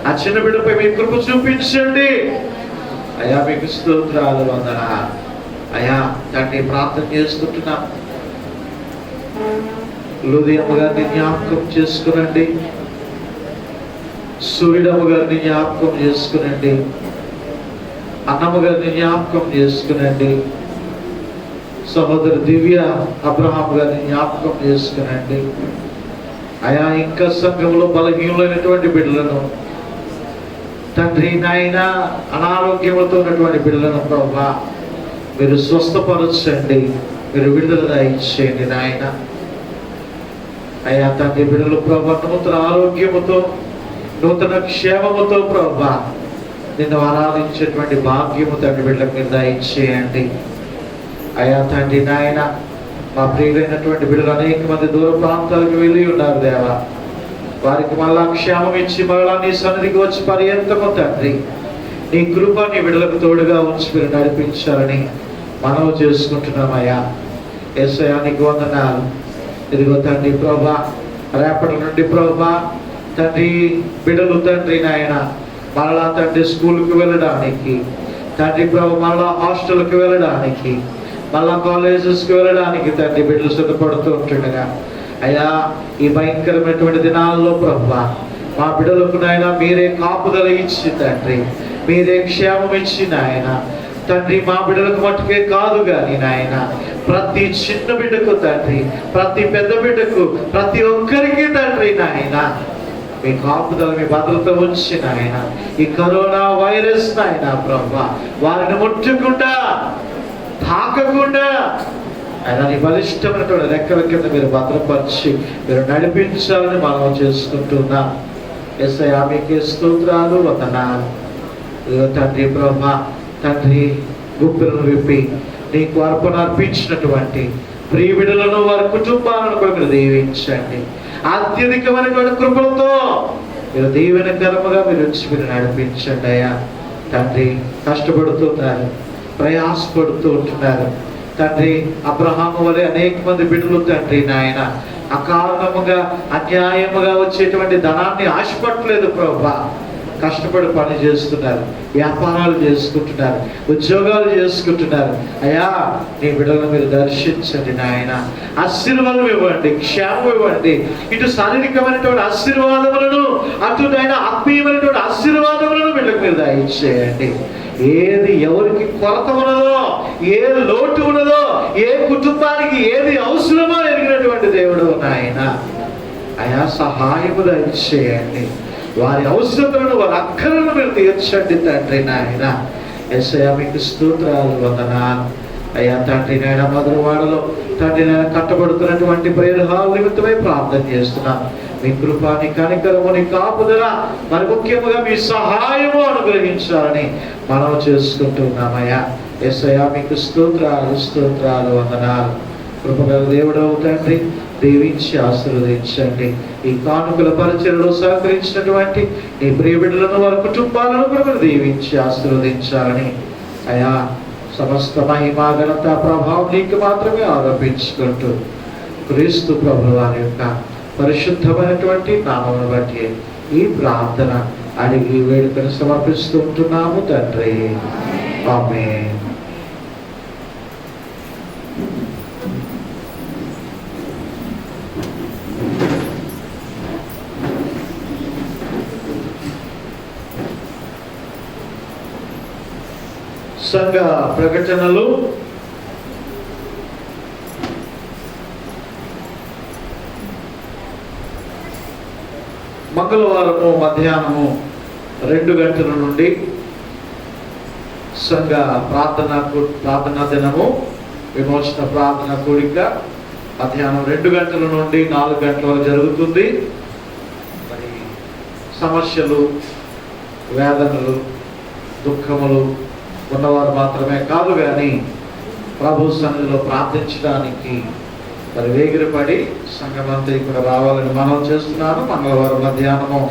ఆ చిన్న బిడ్డపై మీ కృప చూపించండి అయ్యా. మీకు స్తోత్రాలు వందనాలు అయ్యా. తండ్రి ప్రార్థన చేసుకుంటున్నాం. లూదియమ్మ గారిని జ్ఞాపకం చేసుకునండి. సూర్యుడమ్మ గారిని జ్ఞాపకం చేసుకునండి. అన్నమ్మ గారిని జ్ఞాపకం చేసుకునండి. సహోదరు దివ్య అబ్రహాం గారిని జ్ఞాపకం చేసుకునండి అయా. ఇంకా సంఘంలో బలహీనమైనటువంటి బిడ్డలను తండ్రి నాయన, అనారోగ్యములతో ఉన్నటువంటి బిడ్డలను ప్రభువా మీరు స్వస్థపరచండి, మీరు విడుదల ఇచ్చేయండి నాయన. అయ్యా తండ్రి, బిడ్డలు ప్రభువా నూతన ఆరోగ్యముతో, నూతన క్షేమముతో ప్రభువా నిన్ను ఆరాధించేటువంటి భాగ్యము తండ్రి బిడ్డలకు మీరు దయచేయండి అయ్యా. తండ్రి నాయన, మా ప్రియులైనటువంటి బిడ్డలు అనేక మంది దూర ప్రాంతాలకు వెళ్ళి ఉన్నారు దేవా. వారికి మళ్ళా క్షేమం ఇచ్చి మళ్ళా నీ సన్నిధికి వచ్చి పర్యంతము తండ్రి నీ కృప నీ బిడ్డలకు తోడుగా ఉంచి మీరు నడిపించాలని మనవి చేసుకుంటున్నామయ్యా. యేసయ్యా నీకు వందనాలు. ఇదిగో తండ్రి ప్రభా, రేపటి నుండి ప్రభా తండ్రి బిడ్డలు తండ్రి నాయన మళ్ళా తండ్రి స్కూల్కి వెళ్ళడానికి, తండ్రి ప్రభు మళ్ళా హాస్టల్కి వెళ్ళడానికి, మళ్ళా కాలేజెస్కి వెళ్ళడానికి తండ్రి బిడ్డలు సిద్ధపడుతూ ఉంటుండగా అయ్యా ఈ భయంకరమైనటువంటి దినాల్లో ప్రభా మా బిడ్డలకు నాయన మీరే కాపుదల ఇచ్చి తండ్రి మీరే క్షేమం ఇచ్చి నాయన తండ్రి మా బిడ్డలకు మట్టుకే కాదు కానీ నాయన ప్రతి చిన్న బిడ్డకు తండ్రి, ప్రతి పెద్ద బిడ్డకు, ప్రతి ఒక్కరికి తండ్రి నాయన మీ కాపుదల మీ భద్రత ఉంచి నాయన ఈ కరోనా వైరస్ నాయన ప్రభా వారిని ముట్టకుండా తాకకుండా ఆయన నీ బలిష్టమైనటువంటి రెక్కల కింద మీరు భద్రపరిచి మీరు నడిపించాలని మనం చేసుకుంటున్నాం. యేసయ్యా మీకే స్తోత్రాలు వందనాలు. తండ్రి ప్రభా తండ్రి గుప్పిలను విప్పి నీకు అర్పణ అర్పించినటువంటి ప్రియ బిడ్డలను వారి కుటుంబాలను కూడా మీరు దీవించండి. అత్యధికమైనటువంటి కృపలతో మీరు దీవెనకరముగా మీరు వచ్చి మీరు నడిపించండి అయ్యా. తండ్రి కష్టపడుతున్నారు, ప్రయాసపడుతూ ఉంటున్నారు తండ్రి. అబ్రహాము వలె అనేక మంది బిడ్డలు తండ్రి నాయన అకారణముగా అన్యాయముగా వచ్చేటువంటి ధనాన్ని ఆశపడలేదు ప్రభా. కష్టపడి పని చేస్తున్నారు, వ్యాపారాలు చేసుకుంటున్నారు, ఉద్యోగాలు చేసుకుంటున్నారు అయ్యా. నీ బిడ్డలను మీరు దర్శించండి నాయన. ఆశీర్వాదం ఇవ్వండి, క్షేమం ఇవ్వండి. ఇటు శారీరకమైనటువంటి ఆశీర్వాదములను, అటు నాయన ఆత్మీయమైనటువంటి ఆశీర్వాదములను బిడ్డకు మీరు దయచేయండి. ఏది ఎవరికి కొరత ఉన్నదో, ఏ లోటు ఉన్నదో, ఏ కుటుంబానికి ఏది అవసరమో ఎరిగినటువంటి దేవుడు నాయన అయా సహాయము దయచేయండి. వారి అవసరతలను, వారి అక్కరలను మీరు తీర్చండి తండ్రి నాయన. యేసయ్యా మీకు స్తోత్రాలు వందనాలు అయ్యా. తండ్రి నాయన మధురవాడలో తండ్రి నాయన కట్టబడుతున్నటువంటి ప్రేయర్ హాల్ నిమిత్తమై ప్రార్థన చేస్తున్నాం. మీ కృపాని కనికరముని కాపుదల మరి ముఖ్యముగా మీ సహాయము అనుగ్రహించాలని మనం చేసుకుంటున్నామయ్యా. యేసయ్యా మీకు స్తోత్రాలు స్తోత్రాలు వందనాలు. కృపగల దేవుడవు తండ్రి దీవించి ఆశీర్వదించండి. ఈ కానుకల పరిచయలో సహకరించినటువంటి నీ ప్రియ బిడ్డలను వారి కుటుంబాలను కూడా దీవించి ఆశీర్వదించాలని అయ్యా. సమస్త మహిమా ఘనత ప్రభావం నీకు మాత్రమే ఆరోపించుకుంటూ క్రీస్తు ప్రభువు వారి యొక్క పరిశుద్ధమైనటువంటి నామమును బట్టి ఈ ప్రార్థన అడిగి వేడుకను సమర్పిస్తూ ఉంటున్నాము తండ్రి. ఆమేన్. సంఘ ప్రకటనలు మంగళవారము మధ్యాహ్నము 2 గంటల నుండి సంఘ ప్రార్థనా దినము విమోచన ప్రార్థన కూడిక మధ్యాహ్నం 2 గంటల నుండి 4 గంటల వరకు జరుగుతుంది. మరి సమస్యలు, వేదనలు, దుఃఖములు ఉన్నవారు మాత్రమే కాదు కానీ ప్రభు సన్నిధిలో ప్రార్థించడానికి మరి వేగిరపడి సంఘమంతా ఇక్కడ రావాలని మనం చేస్తున్నాను. మంగళవారం మధ్యాహ్నము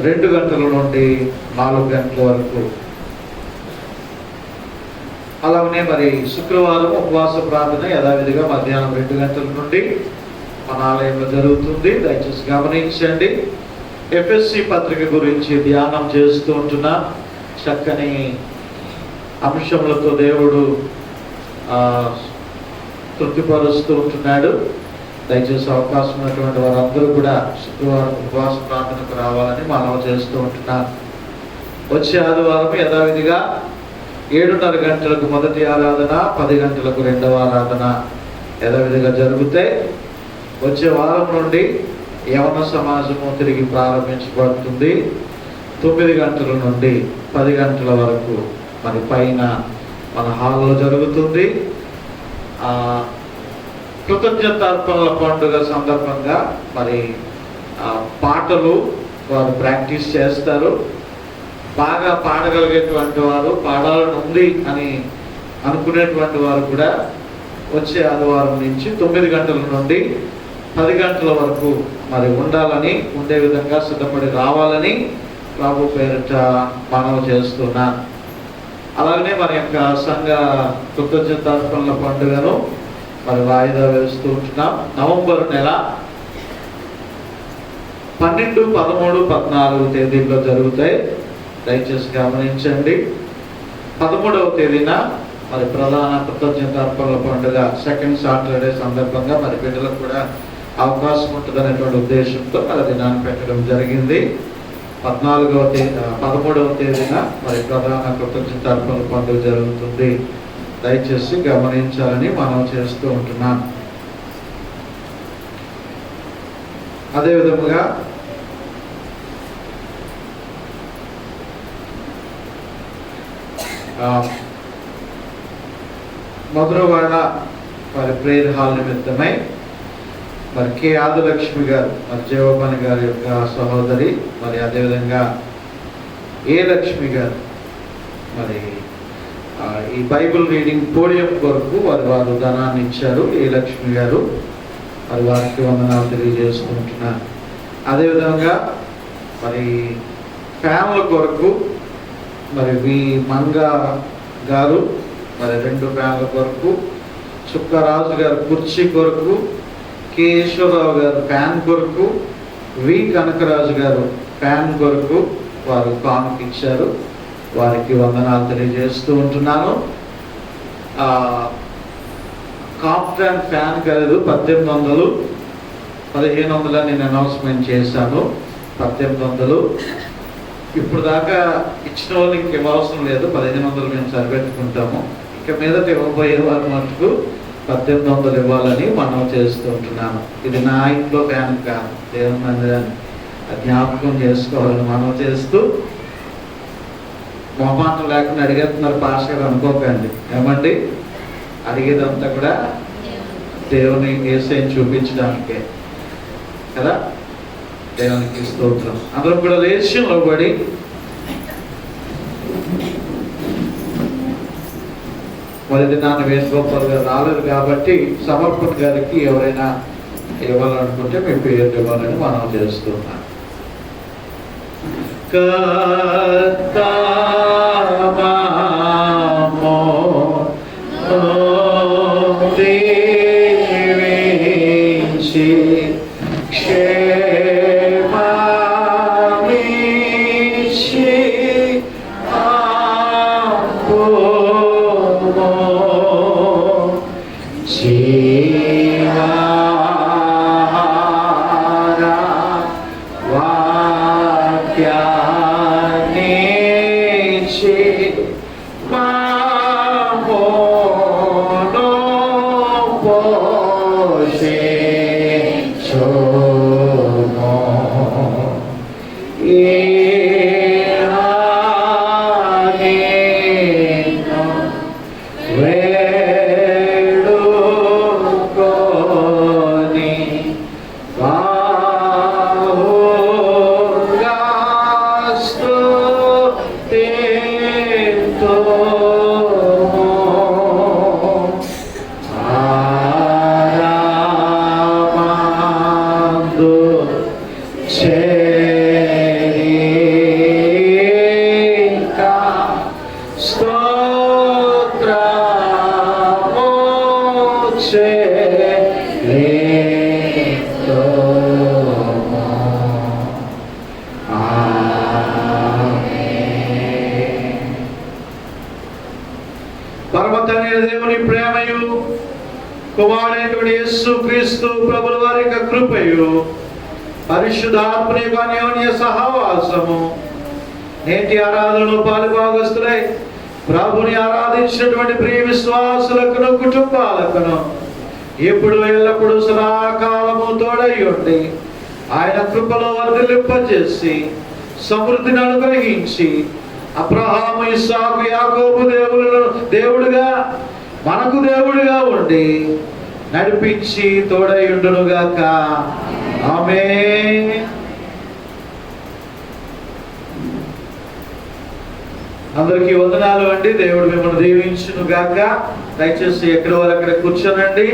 2 గంటల నుండి 4 గంటల వరకు. అలాగనే మరి శుక్రవారం ఉపవాస ప్రార్థన యథావిధిగా మధ్యాహ్నం 2 గంటల నుండి మన ఆలయంలో జరుగుతుంది. దయచేసి గమనించండి. ఎఫెసీ పత్రిక గురించి ధ్యానం చేస్తూ ఉంటున్నా. చక్కని అంశములతో దేవుడు తృప్తిపరుస్తూ ఉంటున్నాడు. దయచేసి అవకాశం ఉన్నటువంటి వారందరూ కూడా శుక్రవారం ఉపవాస ప్రార్థనకు రావాలని మనవి చేస్తూ ఉంటున్నాను. వచ్చే ఆదివారం యథావిధిగా 7:30 గంటలకు మొదటి ఆరాధన, 10 గంటలకు రెండవ ఆరాధన యథావిధిగా జరుగుతాయి. వచ్చే వారం నుండి యవన సమాజము తిరిగి ప్రారంభించబడుతుంది. 9 గంటల నుండి 10 గంటల వరకు మరి పైన మన హాల్లో జరుగుతుంది. కృతజ్ఞతార్పణల పండుగ సందర్భంగా మరి పాటలు వారు ప్రాక్టీస్ చేస్తారు. బాగా పాడగలిగేటువంటి వారు, పాడాలని ఉంది అని అనుకునేటువంటి వారు కూడా వచ్చే ఆదివారం నుంచి 9 గంటల నుండి 10 గంటల వరకు మరి ఉండే విధంగా సిద్ధపడి రావాలని ప్రభు పేరిట మనవి చేస్తున్నాను. అలాగనే మరి యొక్క సంఘ కృతజ్ఞతార్పణల పండుగను మరి వాయిదా వేస్తూ ఉంటున్నాం. నవంబర్ నెల 12, 13, 14 తేదీల్లో జరుగుతాయి. దయచేసి గమనించండి. 13వ తేదీన మరి ప్రధాన కృతజ్ఞతార్పణల పండుగ సెకండ్ సాటర్డే సందర్భంగా మరి బిడ్డలకు కూడా అవకాశం ఉంటుంది అనేటువంటి ఉద్దేశంతో మరి దినాన్ని పెట్టడం జరిగింది. 13వ తేదీన మరి ప్రధాన కృతజ్ఞతార్పణల పండుగ జరుగుతుంది. దయచేసి గమనించాలని మనం చేస్తూ ఉంటున్నాం. అదేవిధముగా మధురవాడ మరి ప్రేయర్ హాల్ నిమిత్తమై మరి కె ఆదిలక్ష్మి గారు మరి జీవపని గారి యొక్క సహోదరి, మరి అదేవిధంగా ఏ లక్ష్మి గారు మరి ఈ బైబిల్ రీడింగ్ పోడియం కొరకు వారు ధనాన్ని ఇచ్చారు. ఏ లక్ష్మి గారు మరి వారికి వందనాలు తెలియజేసుకుంటున్నారు. అదేవిధంగా మరి ఫ్యాన్ల కొరకు మరి వి మంగా గారు మరి 2 ఫ్యాన్ల కొరకు, చుక్కరాజు గారు కుర్చీ కొరకు, కె ఈశ్వరరావు గారు ఫ్యాన్ కొరకు, వి కనకరాజు గారు ఫ్యాన్ కొరకు వారు కానుక ఇచ్చారు. వారికి వందనాలు తెలియజేస్తూ ఉంటున్నాను. కాంప్టాన్ ఫ్యాన్ ఖరీదు 1800, 1500 నేను అనౌన్స్మెంట్ చేశాను. 1800 ఇప్పుడు దాకా ఇచ్చిన వాళ్ళు ఇంక ఇవ్వాల్సిన లేదు. 1500 మేము సరిపెట్టుకుంటాము. ఇక మీదట ఇవ్వబోయే వారి మటుకు 1800 ఇవ్వాలని మనం చేస్తూ ఉంటున్నాను. ఇది నా ఇంట్లో ఫ్యాన్ కాదు, దేవుని మందిరాన్ని జ్ఞాపకం చేసుకోవాలని మనం చేస్తూ, మొహమాటం లేకుండా అడిగేస్తున్నారు పాస్టర్ గారు అనుకోకండి. ఏమండి, అడిగేదంతా కూడా దేవుని యేసుని చూపించడానికే కదా. దేవునికి స్తోత్రం. అందరం కూడా లేచి నిలబడి మరి దినాన్ని వేణుగోపాల్ గారు రాలేదు కాబట్టి సమర్పణ గారికి ఎవరైనా ఇవ్వాలనుకుంటే మీ పేరు ఇవ్వాలని మనం చేస్తున్నాం. అయిన దేవుని ప్రేమయు కుమారుడైనటువంటి యేసు క్రీస్తు ప్రభుల వారి యొక్క కృపయు పరిశుద్ధాత్మ యొక్క అన్యోన్య సహవాసము నేటి ఆరాధనలో పాలుభాగస్తులై ప్రభుని ఆరాధించినటువంటి ప్రియ విశ్వాసులకును కుటుంబాలకును ఇప్పుడు ఎల్లప్పుడూ సదాకాలము తోడై ఉండి ఆయన కృపలో వర్ధిల్లింపజేసి సమృద్ధిని అనుగ్రహించి అబ్రహాము ఇస్సాకు యాకోబు దేవుడుగా మనకు దేవుడిగా ఉండి నడిపించి తోడై ఉండునుగాక. ఆమేన్. అందరికీ వందనాలు అండి. దేవుడు మిమ్మల్ని దీవించును గాక. దయచేసి ఎక్కడ వారు అక్కడ కూర్చోనండి.